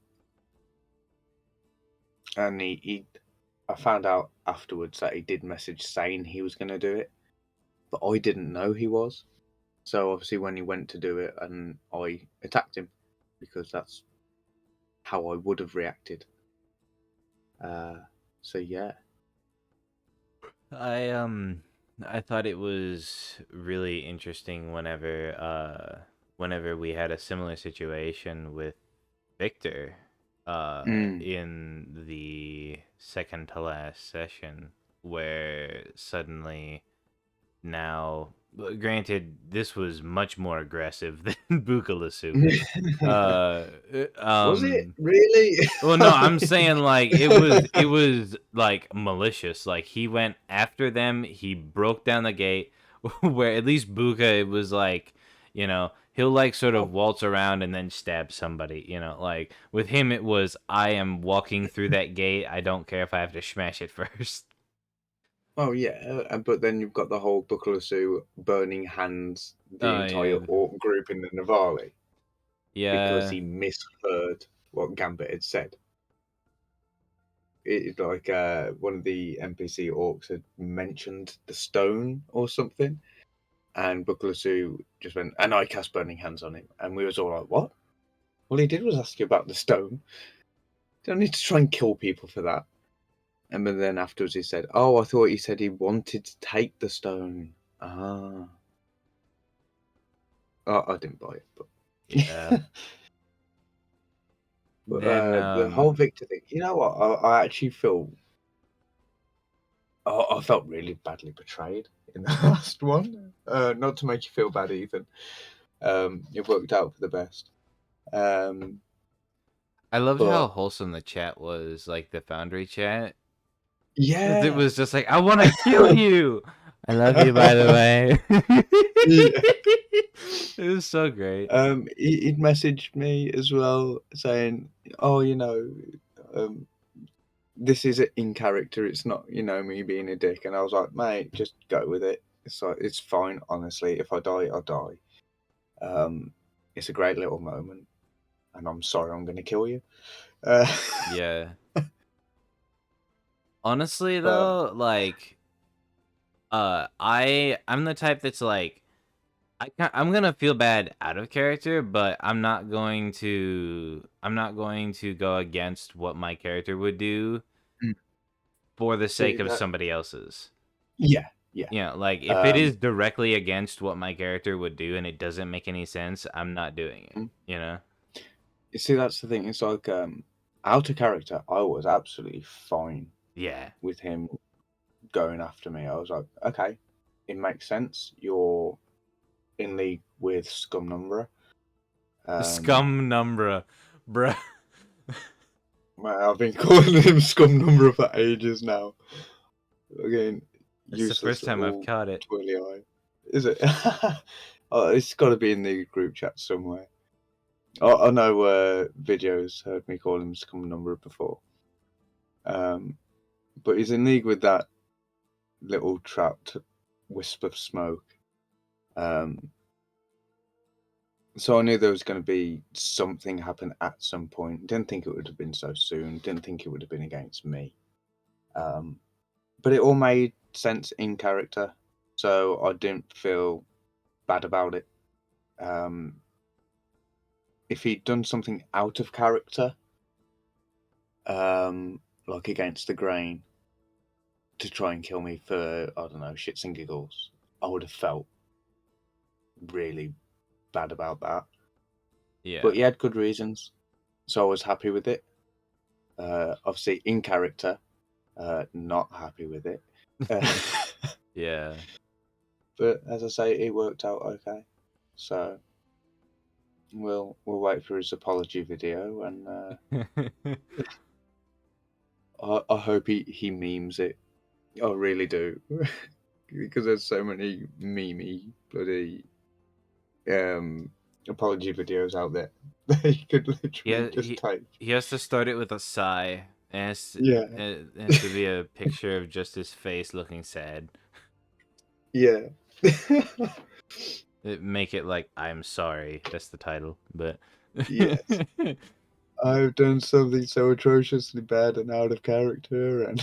B: and I found out afterwards that he did message saying he was going to do it, but I didn't know he was. So obviously, when he went to do it, and I attacked him because that's how I would have reacted. Uh, so yeah.
A: I I thought it was really interesting whenever we had a similar situation with Victor
B: Mm.
A: in the second to last session where suddenly now granted this was much more aggressive than Bukalasu. Uh
B: Was it
A: um
B: really?
A: well, no, I'm saying like it was like malicious. Like he went after them. He broke down the gate. Where at least Buka, it was like, he'll like sort of
B: Oh,
A: waltz around and then stab somebody. Like with him, it was I am walking through that gate. I don't care if I have to smash it first.
B: oh yeah, but then you've got the whole Buckalasu burning hands the
A: Oh
B: entire
A: yeah,
B: orc group in the Navali because
A: yeah,
B: he misheard what Gambit had said. It's like one of the NPC orcs had mentioned the stone or something, and Buckalasu just went, and I cast burning hands on him, and we was all like, "What?" All he did was ask you about the stone. Don't need to try and kill people for that. And then afterwards he said, "Oh, I thought he said he wanted to take the stone." Ah, oh, I didn't buy it, but
A: yeah.
B: but
A: Then
B: the whole Victor thing. You know what? I actually feel I felt really badly betrayed in the last one. Not to make you feel bad, Ethan. It worked out for the best. Um,
A: I loved how
B: but
A: wholesome the chat was, like the Foundry chat. It
B: yeah,
A: was just like, I want to kill you. I love you, by the way.
B: yeah.
A: It was so great.
B: He'd messaged me as well saying, "Oh, um, this is in character. It's not, me being a dick." And I was like, "Mate, just go with it. It's fine. Honestly, if I die, I die. Um, it's a great little moment, and I'm sorry I'm going to kill you." Uh,
A: Yeah. Honestly
B: but
A: though, like I'm the type that's like I'm gonna feel bad out of character, but I'm not going to go against what my character would do
B: mm,
A: for the
B: see
A: sake of
B: that,
A: somebody else's.
B: yeah, yeah.
A: You know, like if it
B: Um,
A: is directly against what my character would do and it doesn't make any sense, I'm not doing it.
B: mm.
A: You know?
B: You see, that's the thing. It's like out of character. I was absolutely fine
A: Yeah.
B: with him going after me. I was like, okay, it makes sense. You're in league with Scum Numberer.
A: Scum numbra, bruh.
B: Well, I've been calling him Scum Numberer for ages now. Again,
A: It's the
B: useless
A: first time I've
B: little
A: caught it.
B: twirly eye. Is it? Oh, it's got to be in the group chat somewhere. I know videos heard me call him Scum Numberer before. But he's in league with that little trapped wisp of smoke. So I knew there was going to be something happen at some point. Didn't think it would have been so soon. Didn't think it would have been against me. But it all made sense in character, so I didn't feel bad about it. If he'd done something out of character, like against the grain, to try and kill me for, I don't know, shits and giggles, I would have felt really bad about that.
A: Yeah.
B: But he had good reasons, so I was happy with it. Obviously, in character, not happy with it.
A: Yeah.
B: But as I say, it worked out okay. So we'll wait for his apology video, and I hope he memes it. I really do, because there's so many memey bloody apology videos out there that you could literally
A: Yeah,
B: just type.
A: he has to start it with a sigh. And
B: Yeah,
A: it has to be a picture of just his face looking sad.
B: yeah.
A: Make it like I'm sorry. That's the title. But
B: Yes. I've done something so atrociously bad and out of character, and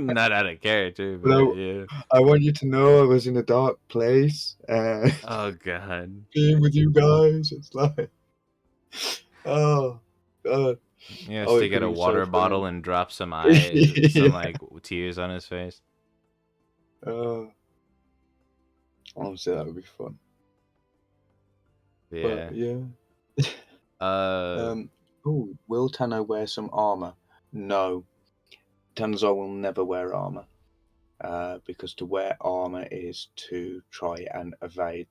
A: not out of character,
B: but
A: but yeah.
B: I want you to know I was in a dark place and
A: Oh god.
B: being with you guys. It's like, oh god,
A: He has
B: oh,
A: to
B: it
A: get
B: could
A: a
B: be so
A: water
B: funny.
A: bottle and drop some some
B: Yeah.
A: like tears on his face.
B: Oh, honestly, that would be fun.
A: Yeah.
B: But yeah.
A: Uh
B: Oh, will Tano wear some armor? No, Tanozall will never wear armor. Because to wear armor is to try and evade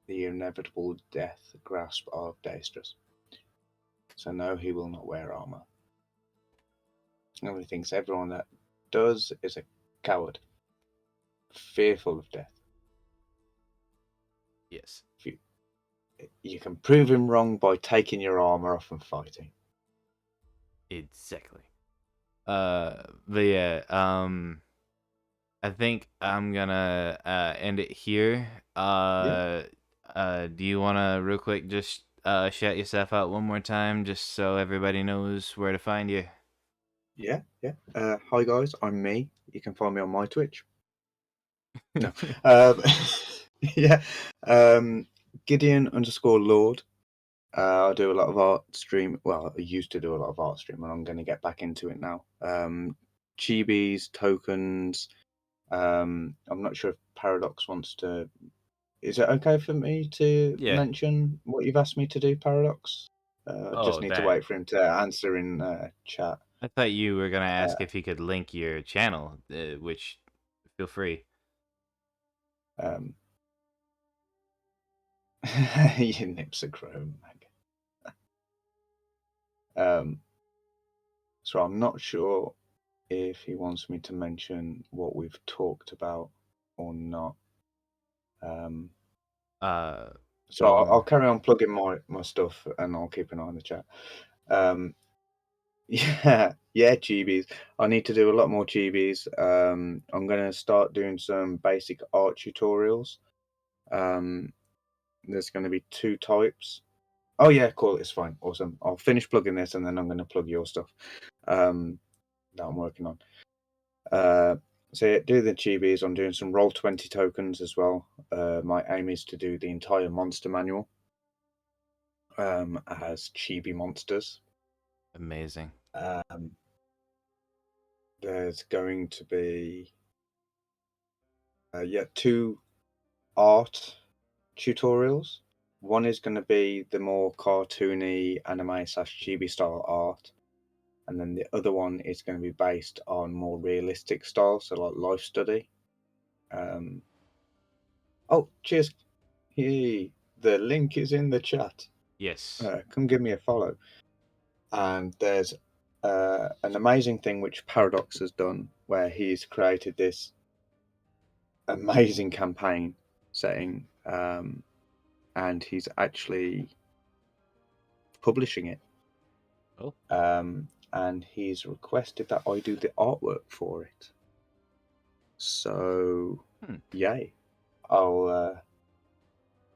B: the inevitable death grasp of Daestrus. So no, he will not wear armor. He thinks everyone that does is a coward, fearful of death.
A: yes.
B: If you can prove him wrong by taking your armor off and fighting.
A: Exactly. But yeah, I think I'm gonna end it here. Do you wanna real quick just shout yourself out one more time just so everybody knows where to find you?
B: Yeah. Hi guys, I'm me. You can find me on my Twitch. No. Yeah. Gideon underscore Lord. I do a lot of art stream. Well, I used to do a lot of art stream, and I'm going to get back into it now. Chibis, tokens. I'm not sure if Paradox wants to. Is it okay for me to
A: Yeah.
B: mention what you've asked me to do, Paradox? Just
A: Oh,
B: need to
A: that.
B: wait for him to answer in chat.
A: I thought you were gonna
B: Uh,
A: ask if he could link your channel, which feel free.
B: um, your nips are chrome, Mag. So I'm not sure if he wants me to mention what we've talked about or not. So I'll
A: Well,
B: carry on plugging my stuff, and I'll keep an eye on the chat. Yeah, chibis. I need to do a lot more chibis. I'm going to start doing some basic art tutorials. There's going to be two types. Oh yeah, cool. It's fine. Awesome. I'll finish plugging this, and then I'm going to plug your stuff that I'm working on. So yeah, do the chibis. I'm doing some Roll20 tokens as well. My aim is to do the entire monster manual as chibi monsters.
C: Amazing.
B: There's going to be 2 art tutorials. One is going to be the more cartoony anime / chibi style art, and then the other one is going to be based on more realistic style, so like life study. Oh, cheers! Hey, the link is in the chat.
C: Yes.
B: Come give me a follow. And there's an amazing thing which Paradox has done, where he's created this amazing campaign setting, and he's actually publishing it.
C: Oh.
B: And he's requested that I do the artwork for it. So, yay! I'll.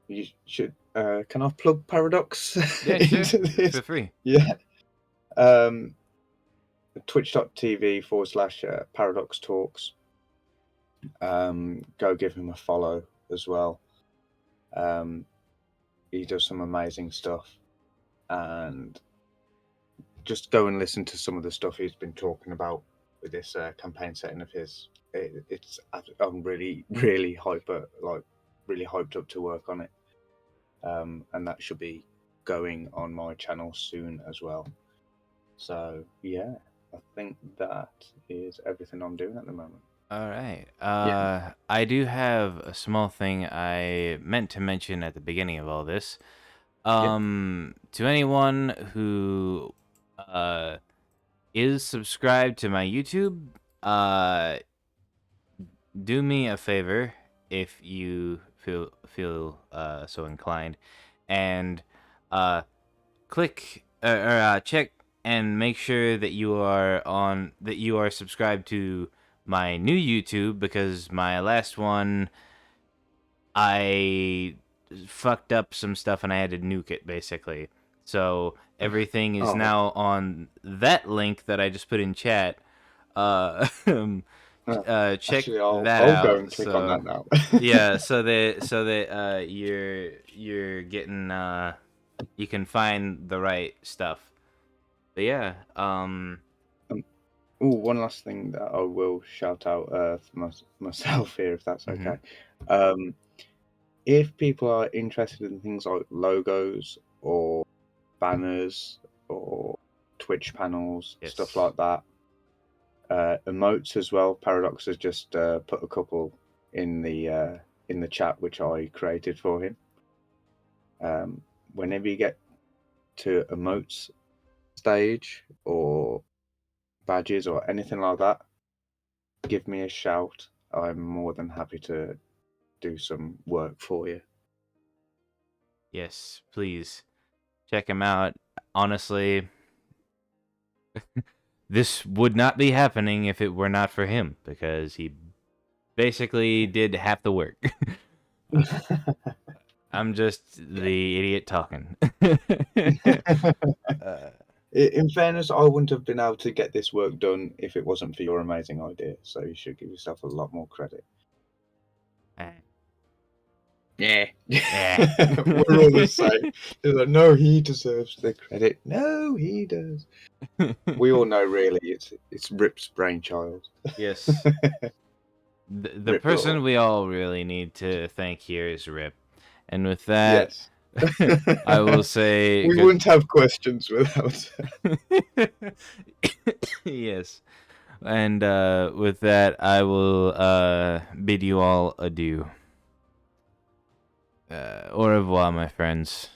B: You should. Can I plug Paradox
C: Yeah, sure.
B: into this?
C: Feel free.
B: Yeah. Twitch.tv/Paradox Talks. Go give him a follow as well. He does some amazing stuff, and just go and listen to some of the stuff he's been talking about with this campaign setting of his. I'm really hyped up to work on it, and that should be going on my channel soon as well. So yeah, I think that is everything I'm doing at the moment.
C: All right.
B: Yeah.
C: I do have a small thing I meant to mention at the beginning of all this. To anyone who is subscribed to my YouTube, do me a favor if you feel so inclined, and click or check and make sure that you are subscribed to my new YouTube, because my last one I fucked up some stuff and I had to nuke it basically. So everything is now on that link that I just put in chat. Check
B: Actually, I'll
C: that
B: go
C: out.
B: and click on that now.
C: Yeah, so that you're getting you can find the right stuff. But yeah,
B: One last thing that I will shout out for myself here, if that's okay. If people are interested in things like logos or banners or Twitch panels, stuff like that, emotes as well. Paradox has just put a couple in the chat which I created for him. Whenever you get to emotes stage or badges or anything like that, give me a shout. I'm more than happy to do some work for you.
C: yes, please check him out. Honestly, this would not be happening if it were not for him, because he basically did half the work. I'm just the idiot talking.
B: In fairness, I wouldn't have been able to get this work done if it wasn't for your amazing idea. So you should give yourself a lot more credit. Yeah. We're all the same. They're like, no, he deserves the credit. No, he does. We all know, really, it's Rip's brainchild.
C: Yes. The
B: Rip
C: person
B: Roll.
C: we all really need to thank here is Rip. And with that,
B: Yes.
C: I will say
B: we wouldn't have questions without.
C: yes. And with that, I will bid you all adieu. Au revoir, my friends.